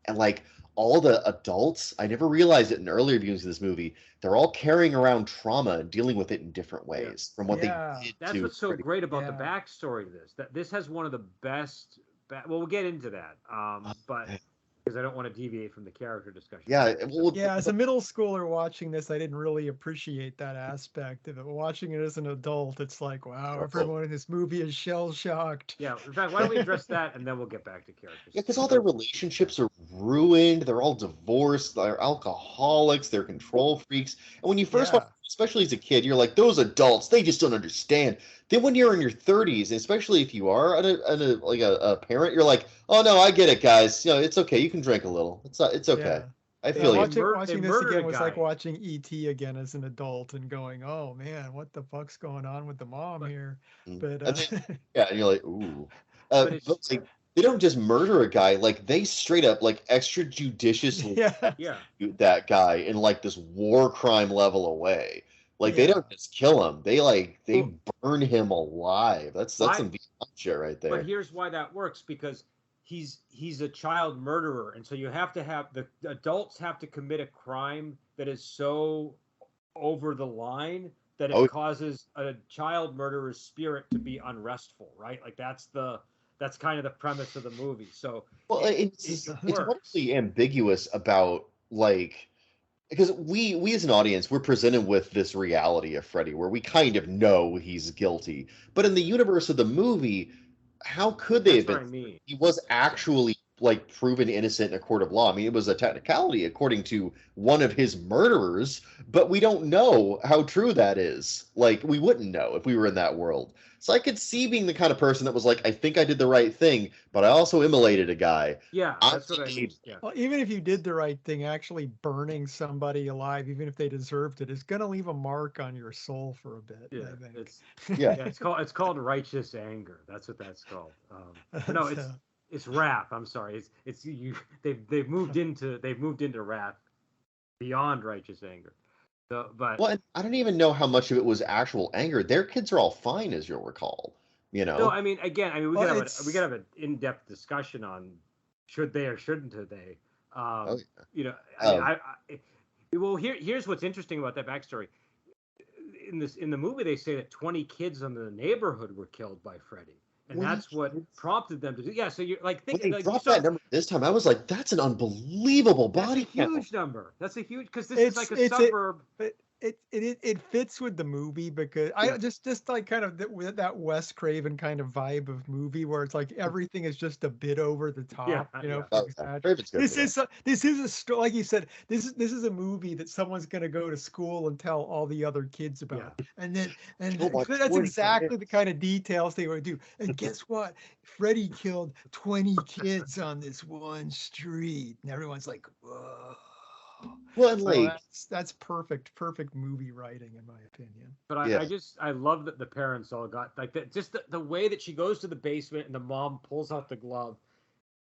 And like all the adults, I never realized it in earlier viewings of this movie. They're all carrying around trauma and dealing with it in different ways from what they did. That's what's so great about the backstory of this. That this has one of the best. Well, we'll get into that. But because I don't want to deviate from the character discussion. Yeah, as a middle schooler watching this, I didn't really appreciate that aspect of it. Watching it as an adult, it's like, wow, everyone in this movie is shell-shocked. Yeah, in fact, why don't we address that, and then we'll get back to characters. Yeah, because all their relationships are ruined. They're all divorced. They're alcoholics. They're control freaks. And when you first watch, especially as a kid, you're like, those adults, they just don't understand. Then when you're in your 30s, especially if you are a parent, you're like, oh no, I get it, guys. You know, it's okay. You can drink a little. It's okay. Yeah. I feel you. Watching this again was like watching E.T. again as an adult and going, oh man, what the fuck's going on with the mom here? But yeah, and you're like, ooh. But like, they don't just murder a guy, like they straight up like extrajudiciously execute that guy in like this war crime level away. Like they don't just kill him; they burn him alive. That's some Vietnam shit right there. But here's why that works, because he's a child murderer, and so you have to have the adults have to commit a crime that is so over the line that it causes a child murderer's spirit to be unrestful, right? Like that's kind of the premise of the movie. So it's totally ambiguous about like. Because we as an audience, we're presented with this reality of Freddy where we kind of know he's guilty. But in the universe of the movie, how could they have been? He was actually like proven innocent in a court of law. I mean, it was a technicality according to one of his murderers, but we don't know how true that is. Like, we wouldn't know if we were in that world. So I could see being the kind of person that was like, I think I did the right thing, but I also immolated a guy. Yeah, that's what I mean. Yeah. Well, even if you did the right thing, actually burning somebody alive, even if they deserved it, is going to leave a mark on your soul for a bit. Yeah, I think. It's called righteous anger. That's what that's called. No, it's wrath. I'm sorry. They've moved into wrath beyond righteous anger. So, but I don't even know how much of it was actual anger. Their kids are all fine, as you'll recall. You know. No, I mean, we could have an in-depth discussion on should they or shouldn't they. You know, well, here's what's interesting about that backstory. In the movie, they say that 20 kids in the neighborhood were killed by Freddy. And that's what prompted them to do. Yeah, so you're like thinking. When they dropped that number this time, I was like, "That's an unbelievable body count." Huge number. That's a huge because this is like a suburb. It fits with the movie because I just like kind of that Wes Craven kind of vibe of movie where it's like everything is just a bit over the top, you know. This is a story, like you said. This is a movie that someone's going to go to school and tell all the other kids about, and that's exactly the kind of details they would do. And guess what? Freddy killed 20 kids on this one street, and everyone's like, whoa. Well, so that's perfect movie writing in my opinion. But I love that the parents all got like that. Just the way that she goes to the basement and the mom pulls out the glove.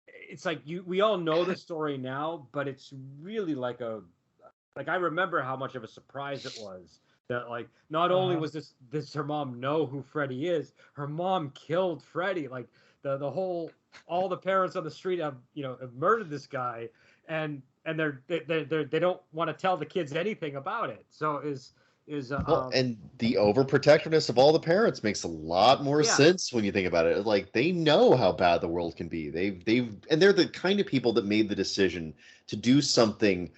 It's like we all know the story now, but it's really like I remember how much of a surprise it was that like not only was this her mom know who Freddy is, her mom killed Freddy. Like all the parents on the street have murdered this guy and they don't want to tell the kids anything about it. So and the overprotectiveness of all the parents makes a lot more sense when you think about it. Like they know how bad the world can be. And they're the kind of people that made the decision to do something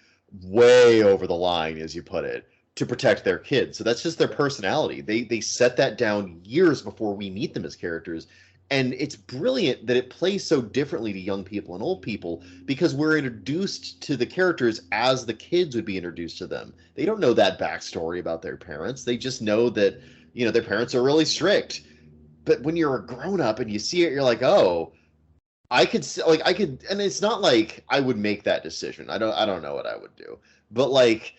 way over the line, as you put it, to protect their kids. So that's just their personality. They set that down years before we meet them as characters. And it's brilliant that it plays so differently to young people and old people because we're introduced to the characters as the kids would be introduced to them. They don't know that backstory about their parents. They just know that, their parents are really strict. But when you're a grown up and you see it, you're like, oh, I could, and it's not like I would make that decision. I don't know what I would do. but like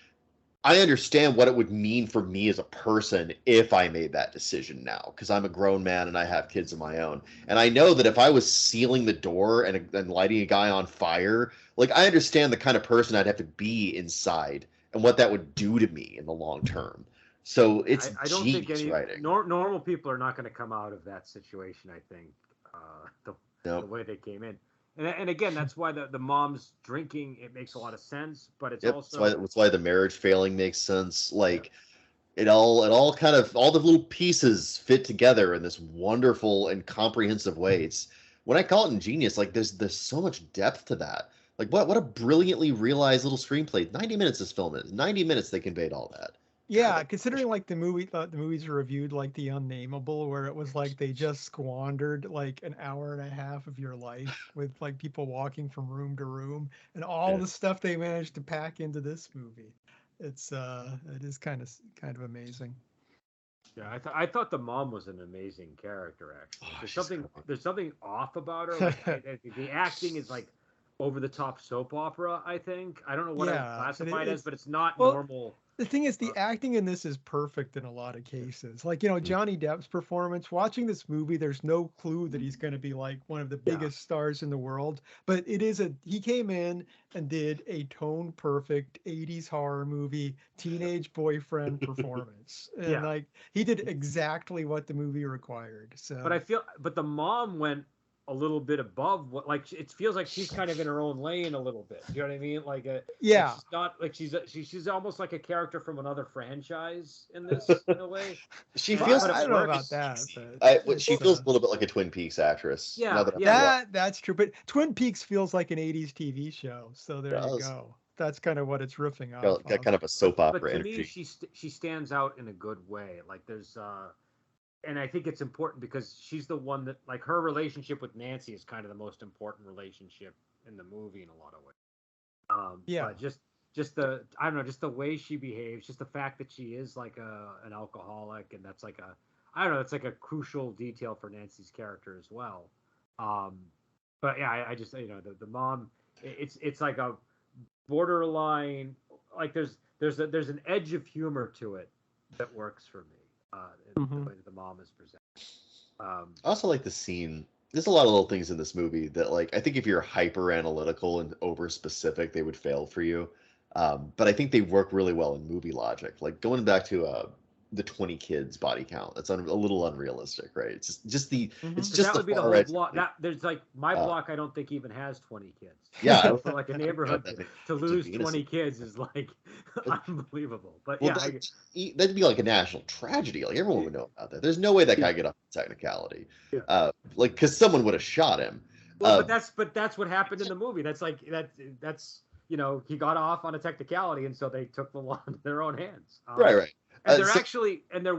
I understand what it would mean for me as a person if I made that decision now, because I'm a grown man and I have kids of my own. And I know that if I was sealing the door and lighting a guy on fire, like I understand the kind of person I'd have to be inside and what that would do to me in the long term. So it's I don't think genius any writing. normal people are not going to come out of that situation. I think the Nope. way they came in, and again, that's why the mom's drinking. It makes a lot of sense, but it's Yep. also That's why the marriage failing makes sense. Like it all kind of all the little pieces fit together in this wonderful and comprehensive way. It's when I call it ingenious, like there's so much depth to that. Like what a brilliantly realized little screenplay. 90 minutes this film is. 90 minutes they conveyed all that. Yeah, considering like the movies are reviewed like The Unnameable, where it was like they just squandered like an hour and a half of your life with like people walking from room to room and all Yeah. the stuff they managed to pack into this movie. It is kind of amazing. yeah. I thought the mom was an amazing character. Actually, Oh, there's she's something great. there's something off about her. Like the acting is like over the top soap opera. I think I don't know what I would Yeah, classify it as, but it's not well, normal. the thing is, the Uh, acting in this is perfect in a lot of cases. Like, Mm. Johnny Depp's performance, watching this movie, there's no clue that he's going to be like one of the Yeah. biggest stars in the world. But he came in and did a tone perfect 80s horror movie, teenage boyfriend performance. And Yeah. like, he did exactly what the movie required. So, But the mom went a little bit above what, like it feels like she's kind of in her own lane a little bit. You know what I mean? Like yeah. she's not like she's almost like a character from another franchise in this in a way. She But- feels but it I don't know works. about that. But she it's, feels a little bit like a Twin Peaks actress. Yeah, now that I'm yeah. that's true. But Twin Peaks feels like an 80s TV show. So there you does. go. That's kind of what it's riffing off got of. kind of a soap But opera to energy. me, she stands out in a good way. Like there's and I think it's important because she's the one that, like, her relationship with Nancy is kind of the most important relationship in the movie in a lot of ways. Yeah. But just the I don't know, just the way she behaves, just the fact that she is like an alcoholic, and that's like I don't know, it's like a crucial detail for Nancy's character as well. But yeah, I just the mom, it's like a borderline, like there's an edge of humor to it that works for me. In the way that the mom is presented. I also like the scene. There's a lot of little things in this movie that, like, I think if you're hyper analytical and over specific, they would fail for you. But I think they work really well in movie logic. Like going back to the 20 kids body count. That's a little unrealistic, right? It's just the it's just that the would be the far whole right. block. That there's like my block. I don't think even has 20 kids. Yeah, So for like a neighborhood that to lose be 20 innocent. kids is like unbelievable. But Well, yeah, that'd be like a national tragedy. Like everyone would know about that. There's no way that guy get up to technicality. Like because someone would have shot him. well, but that's what happened in the movie. That's like that's he got off on a technicality, and so they took the law into their own hands. Right. And there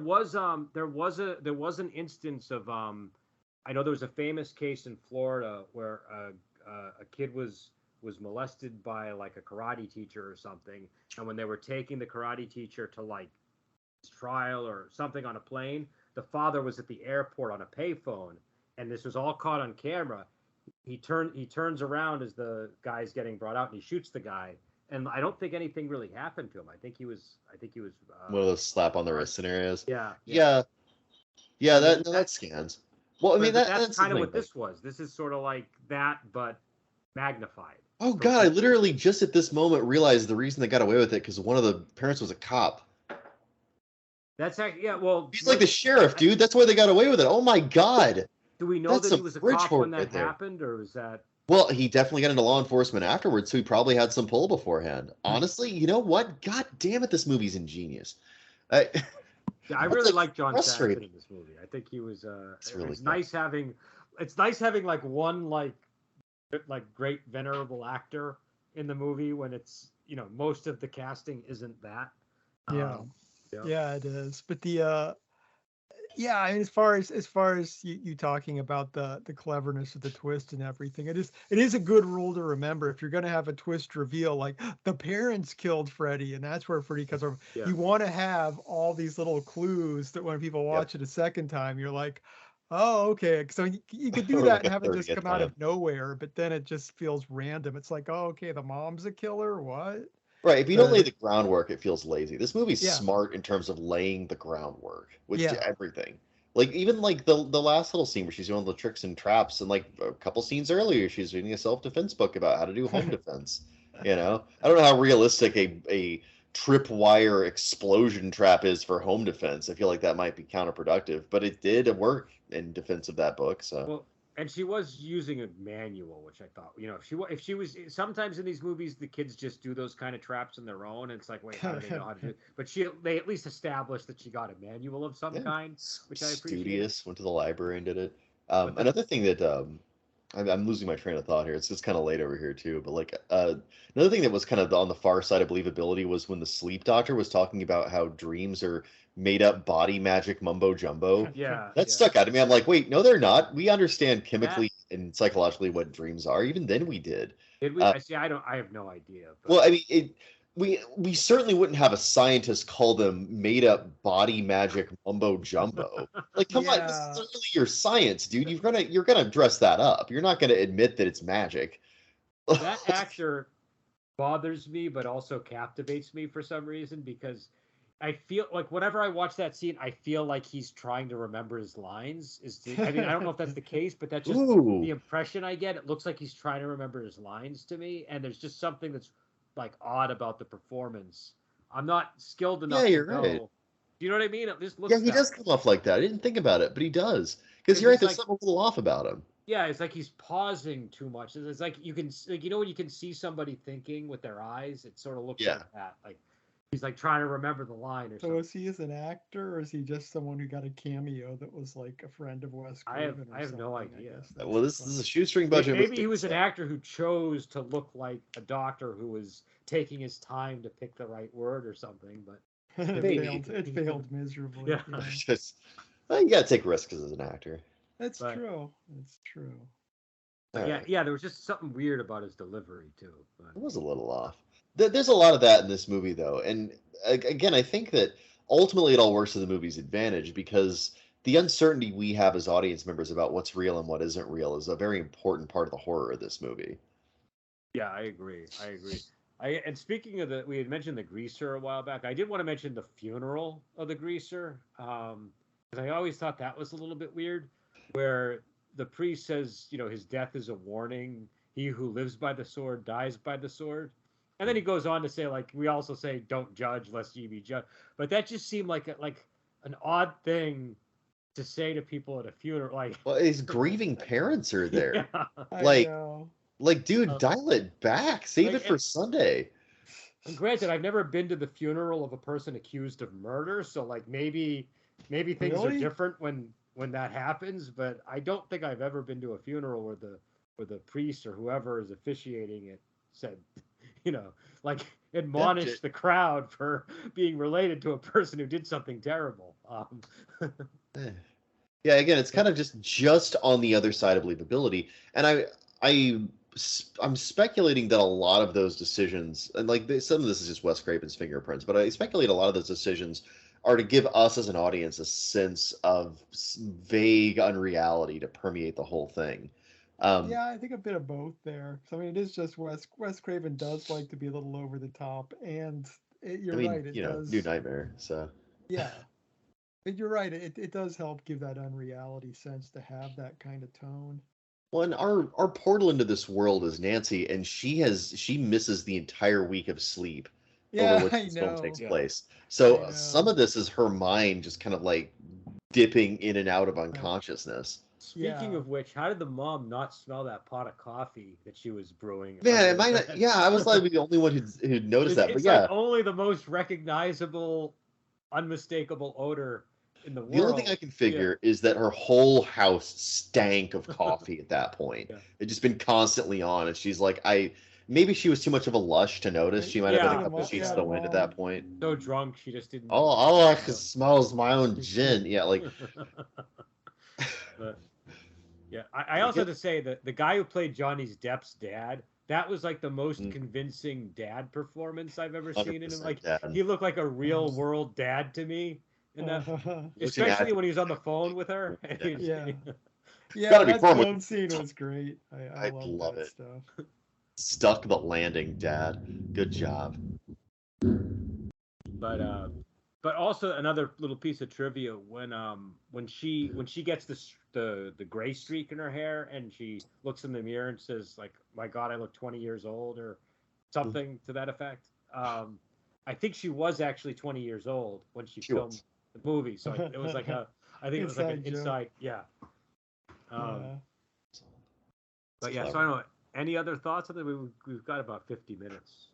was an instance of I know there was a famous case in Florida where a kid was molested by like a karate teacher or something, and when they were taking the karate teacher to like trial or something on a plane, the father was at the airport on a payphone, and this was all caught on camera. He turns around as the guy's getting brought out, and he shoots the guy. And I don't think anything really happened to him. I think he was. One of those slap on the wrist scenarios. Yeah. That scans. Well, I mean that's kind of what this was. This is sort of like that, but magnified. Oh God! I literally just at this moment realized the reason they got away with it because one of the parents was a cop. That's actually Well, he's like the sheriff, dude. That's why they got away with it. Oh my God! Do we know that he was a cop when that happened, or was that? Well, he definitely got into law enforcement afterwards, so he probably had some pull beforehand. Honestly, you know what? God damn it, this movie's ingenious. I really like John frustrating. Saxon in this movie. I think he was. It's nice having. It's nice having like one like great venerable actor in the movie when it's most of the casting isn't that. Yeah, it is. But the I mean, as far as you talking about the cleverness of the twist and everything, it is a good rule to remember if you're going to have a twist reveal, like the parents killed Freddy, and that's where Freddy comes from. Yeah. You want to have all these little clues that when people watch it a second time, you're like, oh, okay. So you could do that and have it just come out of nowhere, but then it just feels random. It's like, oh, okay, the mom's a killer. What? Right. If you don't lay the groundwork, it feels lazy. This movie's Yeah. smart in terms of laying the groundwork with Yeah. everything. Like even like the last little scene where she's doing the tricks and traps, and like a couple scenes earlier, she's reading a self-defense book about how to do home defense. You know, I don't know how realistic a tripwire explosion trap is for home defense. I feel like that might be counterproductive, but it did work in defense of that book. So. Well, and she was using a manual, which I thought, if she was sometimes in these movies, the kids just do those kind of traps on their own, and it's like, wait, how do they know how to do it? But they at least established that she got a manual of some kind, which I appreciate. Studious, went to the library and did it. Another thing that I'm losing my train of thought here. It's just kind of late over here too. But like another thing that was kind of on the far side of believability was when the sleep doctor was talking about how dreams are made up body magic mumbo jumbo. Yeah, that stuck out to me. I'm like, wait, no, they're not. We understand chemically and psychologically what dreams are. Even then, we did. Did we? I have no idea. But... Well, I mean, we certainly wouldn't have a scientist call them made up body magic mumbo jumbo. Like, come on, this is really your science, dude. You're gonna dress that up. You're not gonna admit that it's magic. That actor bothers me, but also captivates me for some reason, because I feel like whenever I watch that scene, I feel like he's trying to remember his lines. I don't know if that's the case, but that's just the impression I get. It looks like he's trying to remember his lines to me, and there's just something that's like odd about the performance. I'm not skilled enough to know. Right. Do you know what I mean? It just looks. Yeah, he does come off like that. I didn't think about it, but he does. Because you're right, there's something a little off about him. Yeah, it's like he's pausing too much. It's like you can, when you can see somebody thinking with their eyes, it sort of looks like that. Like he's like trying to remember the line or something. So is he as an actor, or is he just someone who got a cameo that was like a friend of Wes Craven? I have no idea. Well, this is a shoestring budget. Maybe he was an actor who chose to look like a doctor who was taking his time to pick the right word or something, but it failed miserably. Yeah. You gotta take risks as an actor. That's true. It's true. Yeah, there was just something weird about his delivery too. But... It was a little off. There's a lot of that in this movie, though, and again, I think that ultimately it all works to the movie's advantage, because the uncertainty we have as audience members about what's real and what isn't real is a very important part of the horror of this movie. Yeah, I agree. And speaking of we had mentioned the greaser a while back. I did want to mention the funeral of the greaser, because I always thought that was a little bit weird, where the priest says, his death is a warning. He who lives by the sword dies by the sword. And then he goes on to say, like, we also say, don't judge lest ye be judged. But that just seemed like an odd thing to say to people at a funeral. Like, well, his grieving parents are there. Yeah, like, dude, dial it back. Save it for Sunday. And granted, I've never been to the funeral of a person accused of murder, so like maybe things are different when that happens. But I don't think I've ever been to a funeral where the priest or whoever is officiating it said, admonish the crowd for being related to a person who did something terrible. Yeah, again, it's kind of just on the other side of believability, and I'm speculating that a lot of those decisions, and some of this is just Wes Craven's fingerprints, but I speculate a lot of those decisions are to give us as an audience a sense of vague unreality to permeate the whole thing. Yeah, I think a bit of both there. So, I mean, it is just Wes Craven does like to be a little over the top, and you're right. It does. New Nightmare. So yeah, but you're right. It does help give that unreality sense to have that kind of tone. Well, and our portal into this world is Nancy, and she misses the entire week of sleep over which this film takes place. So some of this is her mind just kind of like dipping in and out of unconsciousness. Speaking of which, how did the mom not smell that pot of coffee that she was brewing? Man, it might not, I was like the only one who'd noticed that. But yeah, like only the most recognizable, unmistakable odor in the world. The only thing I can figure is that her whole house stank of coffee at that point. It'd just been constantly on, and she's like, maybe she was too much of a lush to notice. She might have been a couple sheets to the wind at that point. So drunk, she just didn't. All I can smell is my own gin. Yeah, like. But, yeah, I also have to say that the guy who played Johnny Depp's dad, that was like the most convincing dad performance I've ever seen in him. Like he looked like a real world dad to me, in that, especially when he was on the phone with her. Yeah, that phone scene was great. I love that it. Stuff. Stuck the landing, Dad. Good job. But also another little piece of trivia when she gets the gray streak in her hair and she looks in the mirror and says like, my God, I look 20 years old or something to that effect. I think she was actually 20 years old when she filmed was. the movie, so it was like I think it was like an inside, yeah. Yeah. But yeah, so I don't know. Any other thoughts? I think we've got about 50 minutes.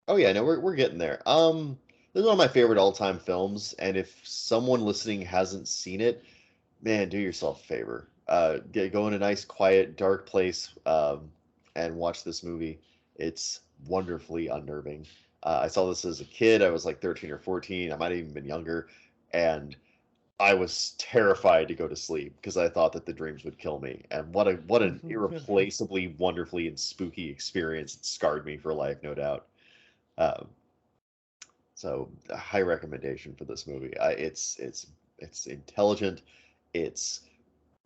Oh yeah, no, we're getting there. This is one of my favorite all-time films, and if someone listening hasn't seen it, man, do yourself a favor. Go in a nice, quiet, dark place, and watch this movie. It's wonderfully unnerving. I saw this as a kid. I was like 13 or 14. I might have even been younger, and I was terrified to go to sleep because I thought that the dreams would kill me. And what an irreplaceably, wonderfully, and spooky experience. It scarred me for life, no doubt. Um, so a high recommendation for this movie. It's intelligent, it's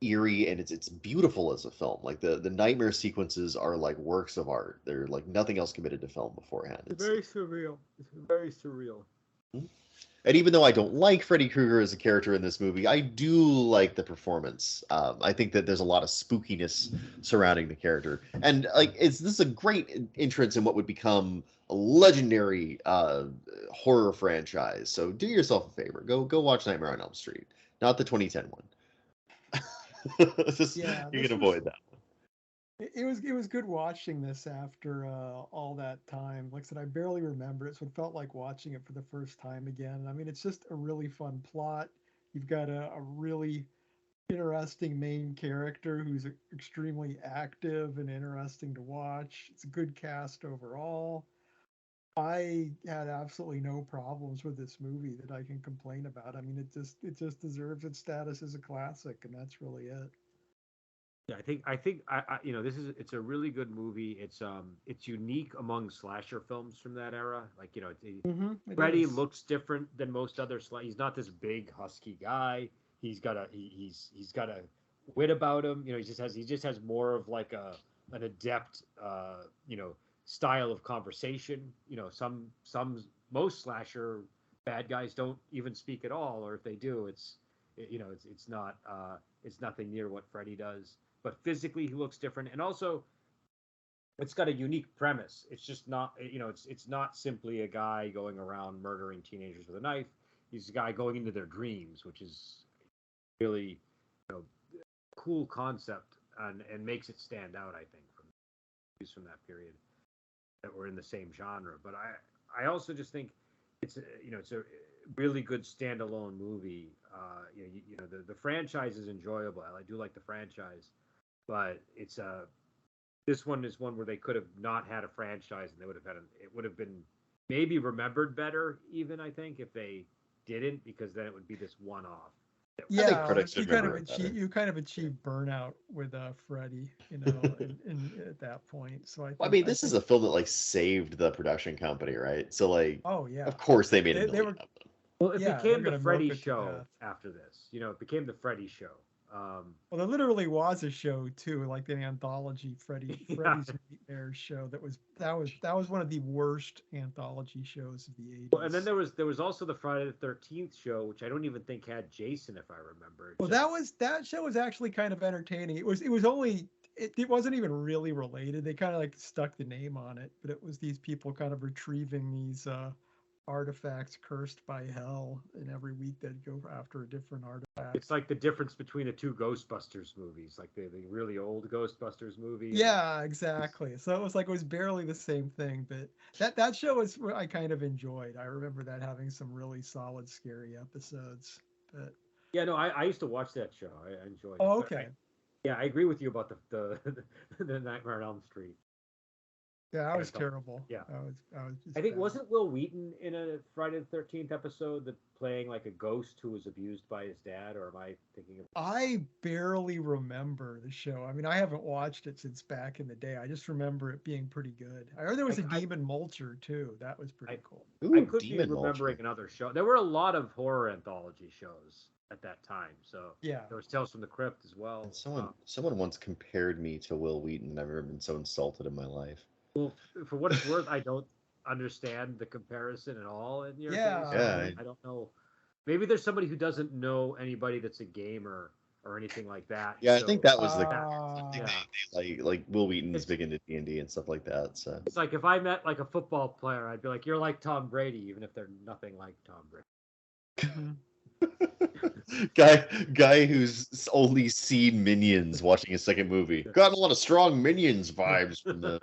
eerie, and it's beautiful as a film. Like the nightmare sequences are like works of art. They're like nothing else committed to film beforehand. It's very surreal. It's very surreal. And even though I don't like Freddy Krueger as a character in this movie, I do like the performance. I think that there's a lot of spookiness surrounding the character, and like this is a great entrance in what would become a legendary horror franchise. So do yourself a favor, go watch Nightmare on Elm Street, not the 2010 one. You can avoid that. It was good watching this after all that time. Like I said, I barely remember it, so it felt like watching it for the first time again. I mean, it's just a really fun plot. You've got a really interesting main character who's extremely active and interesting to watch. It's a good cast overall. I had absolutely no problems with this movie that I can complain about. I mean, it just deserves its status as a classic, and that's really it. Yeah, I it's a really good movie. It's unique among slasher films from that era. Like Freddy looks different than most other He's not this big husky guy. He's got a wit about him. He just has more of like an adept style of conversation. Most slasher bad guys don't even speak at all, or if they do, it's not it's nothing near what Freddy does. But physically he looks different, and also it's got a unique premise. It's just not it's not simply a guy going around murdering teenagers with a knife. He's a guy going into their dreams, which is really cool concept, and makes it stand out, I think, from that period that were in the same genre. But I also just think it's a really good standalone movie. The franchise is enjoyable. I do like the franchise, but this one is one where they could have not had a franchise, and they would have it would have been maybe remembered better, even, I think, if they didn't, because then it would be this one-off. Yeah, you kind of achieve burnout with Freddy, at that point. So I mean, this is a film that like saved the production company, right? So like, oh yeah, of course they made a million of them. Well, it became the Freddy show after this. It became the Freddy show. Well, there literally was a show too, like the anthology Freddy's Nightmares show. That was one of the worst anthology shows of the 80s. Well, and then there was also the Friday the 13th show, which I don't even think had Jason, if I remember. Well, that show was actually kind of entertaining. It wasn't even really related. They kind of like stuck the name on it, but it was these people kind of retrieving these artifacts cursed by hell, and every week they'd go after a different artifact. It's like the difference between the two Ghostbusters movies, like the really old Ghostbusters movie. Yeah, exactly. So it was barely the same thing, but that show was what I kind of enjoyed. I remember that having some really solid scary episodes. But yeah, no, I used to watch that show. I enjoyed it. Oh, okay. I agree with you about the Nightmare on Elm Street. Yeah, that was terrible. Yeah, I was just I think bad. Wasn't Will Wheaton in a Friday the 13th episode that playing like a ghost who was abused by his dad, or am I thinking of? I barely remember the show. I mean, I haven't watched it since back in the day. I just remember it being pretty good. I heard there was a Demon Mulcher too. That was pretty cool. Ooh, I could be remembering another show. There were a lot of horror anthology shows at that time. So yeah, there was Tales from the Crypt as well. And someone once compared me to Will Wheaton. I've never been so insulted in my life. Well, for what it's worth, I don't understand the comparison at all in your Yeah. case. Yeah. I don't know. Maybe there's somebody who doesn't know anybody that's a gamer or anything like that. Yeah, I so think that was the yeah. like Will Wheaton's It's, big into D&D and stuff like that. So it's like if I met like a football player, I'd be like, "You're like Tom Brady," even if they're nothing like Tom Brady. guy who's only seen Minions watching his second movie. Got a lot of strong Minions vibes from this.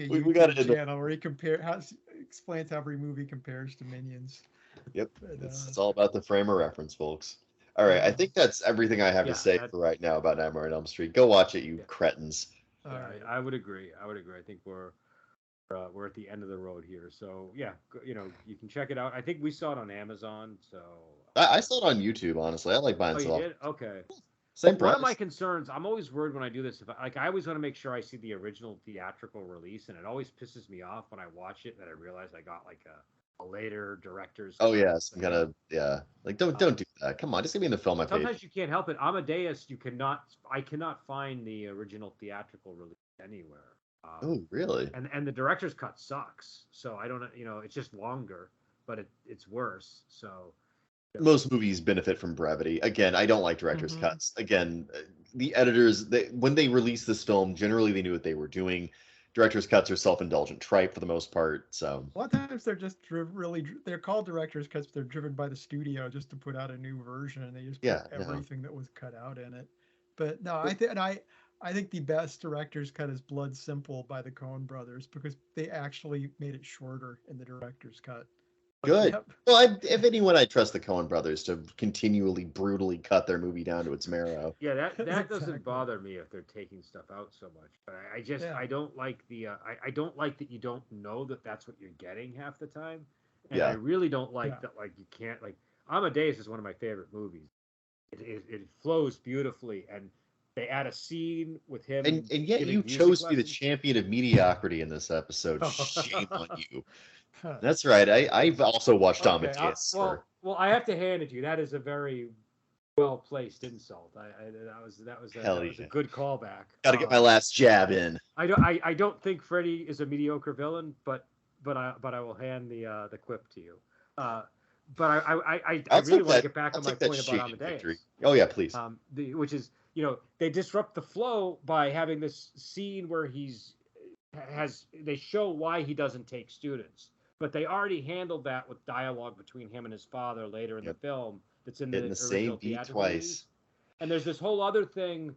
we got it channel where he explains how every movie compares to Minions. Yep, But, it's all about the frame of reference, folks. All right, I think that's everything I have to say for right now about Nightmare on Elm Street. Go watch it, you cretins. All right, I would agree. I think we're at the end of the road here. So yeah, you can check it out. I think we saw it on Amazon. So I saw it on YouTube. Honestly, I like buying oh, stuff. you did? Okay. Same price. One of my concerns, I'm always worried when I do this. I always want to make sure I see the original theatrical release, and it always pisses me off when I watch it that I realize I got like a later director's. Oh yeah, some kind of Like don't do that. Come on, just give me the film I paid. Sometimes you can't help it. Amadeus, I cannot find the original theatrical release anywhere. Oh really? And the director's cut sucks. So I don't it's just longer, but it's worse. So. Most movies benefit from brevity. Again, I don't like director's cuts. Again, the editors, when they release this film, generally they knew what they were doing. Director's cuts are self-indulgent tripe for the most part. So a lot of times they're just they're called director's cuts. But they're driven by the studio just to put out a new version, and they just put everything that was cut out in it. But no, I think the best director's cut is Blood Simple by the Coen brothers because they actually made it shorter in the director's cut. Good. Yep. Well, if anyone, I trust the Coen brothers to continually brutally cut their movie down to its marrow. Yeah, that doesn't bother me if they're taking stuff out so much. But I don't like I don't like that you don't know that that's what you're getting half the time. And I really don't like that you can't Amadeus is one of my favorite movies. It flows beautifully, and they add a scene with him. And yet you chose to be the champion of mediocrity in this episode. Shame on you. That's right. I've also watched Amadeus. Well, I have to hand it to you. That is a very well placed insult. That was a good callback. Got to get my last jab in. I don't think Freddy is a mediocre villain, but I will hand the quip to you. But I really want to get back on my point about Amadeus. Victory. Oh yeah, please. Which is they disrupt the flow by having this scene where they show why he doesn't take students. But they already handled that with dialogue between him and his father later in the film. That's in the same beat twice. Movies. And there's this whole other thing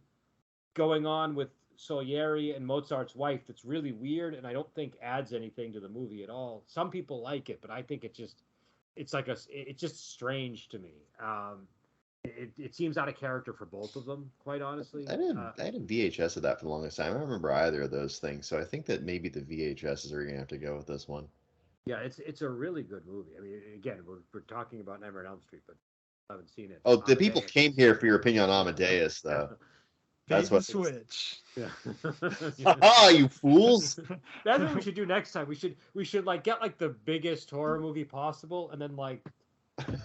going on with Salieri and Mozart's wife that's really weird, and I don't think adds anything to the movie at all. Some people like it, but I think it's just strange to me. It seems out of character for both of them, quite honestly. I had a VHS of that for the longest time. I don't remember either of those things, so I think that maybe the VHSs are going to have to go with this one. Yeah, it's a really good movie. I mean, again, we're talking about Nightmare on Elm Street, but I haven't seen it. Oh, the people came here for your opinion on Amadeus, though. That's what switch. Yeah. Ah, you fools! That's what we should do next time. We should get the biggest horror movie possible, and then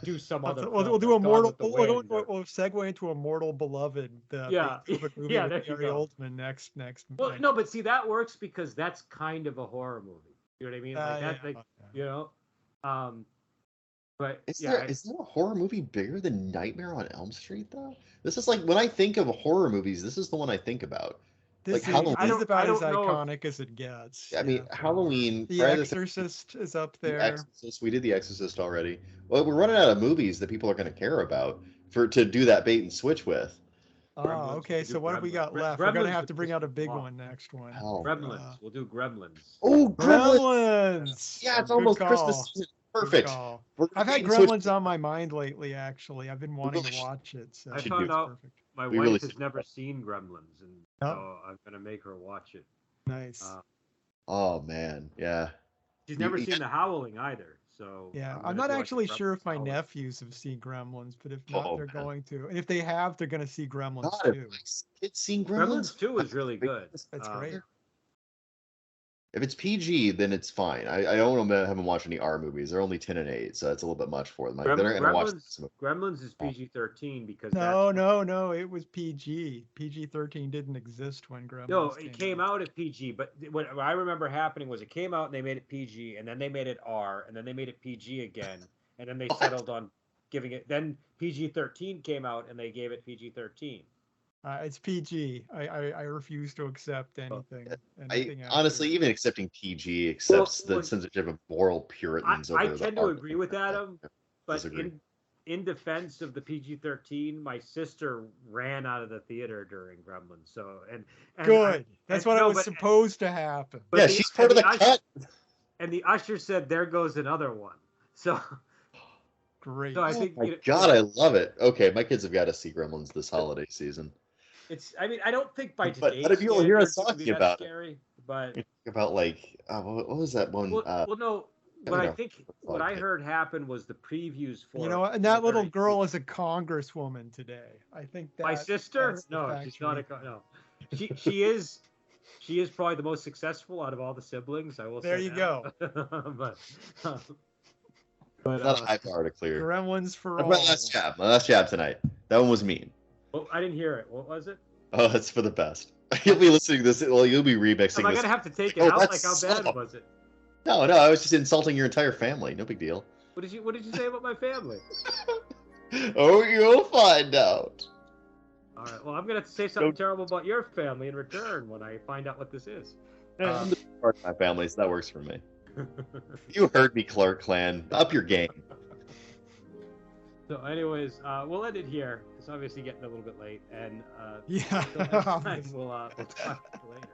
do some other. We'll do Immortal. We'll segue into Immortal Beloved. Movie with Gary Oldman next. Well, no, but see that works because that's kind of a horror movie. You know what I mean? But is there a horror movie bigger than Nightmare on Elm Street though? This is when I think of horror movies, this is the one I think about. Halloween is about as iconic as it gets. I mean, Halloween. The Exorcist is up there. The Exorcist, we did The Exorcist already. Well, we're running out of movies that people are going to care about to do that bait and switch with. Oh, okay. So what have we got left? We're gonna have to bring out a big one next one. Gremlins. We'll do Gremlins. Oh, Gremlins! Yeah, it's almost Christmas season. Perfect. I've had Gremlins on my mind lately. Actually, I've been wanting to watch it. So I found out my wife has never seen Gremlins, and so I'm gonna make her watch it. Nice. Oh man, yeah. She's never seen The Howling either. So yeah, I'm not actually sure if my nephews have seen Gremlins, but if not, they're going to. And if they have, they're going to see Gremlins too. Kids seen Gremlins 2 is really good. That's great. If it's PG, then it's fine. I don't haven't watched any R movies. They're only 10 and 8, so it's a little bit much for them. Like, they're not gonna watch this movie. Gremlins is PG-13 because no, it was PG. PG-13 didn't exist when Gremlins. No, it came out as PG, but what I remember happening was it came out and they made it PG, and then they made it R, and then they made it PG again, and then they settled on giving it. Then PG-13 came out and they gave it PG-13. It's PG. I refuse to accept anything. Honestly, even accepting PG accepts the censorship of moral Puritans. I tend to agree with Adam, but in defense of the PG-13, my sister ran out of the theater during Gremlins. So and good. That's what was supposed to happen. Yeah, she's part of the cut. And the usher said, "There goes another one." So great. So I think, oh my God, I love it. Okay, my kids have got to see Gremlins this holiday season. I mean, I don't think by today's but people hear us talking about scary, but about like what was that one? Well, no. But I think what I heard happen was the previews for. And that little girl is a congresswoman today. I think that my sister. No, she's not no. She is probably the most successful out of all the siblings. I will say. There you go. but not a high bar to clear. Gremlins for all. My last jab tonight. That one was mean. Oh, I didn't hear it. What was it? Oh, that's for the best. You'll be listening to this. Well, you'll be remixing. Am I gonna have to take it out? Like, how bad was it? No, I was just insulting your entire family. No big deal. What did you say about my family? Oh, you'll find out. All right. Well, I'm gonna have to say something terrible about your family in return when I find out what this is. Part of my family, so that works for me. You heard me, Clark Clan. Up your game. So, anyways, we'll end it here. It's obviously getting a little bit late, and yeah, until next time, we'll talk later.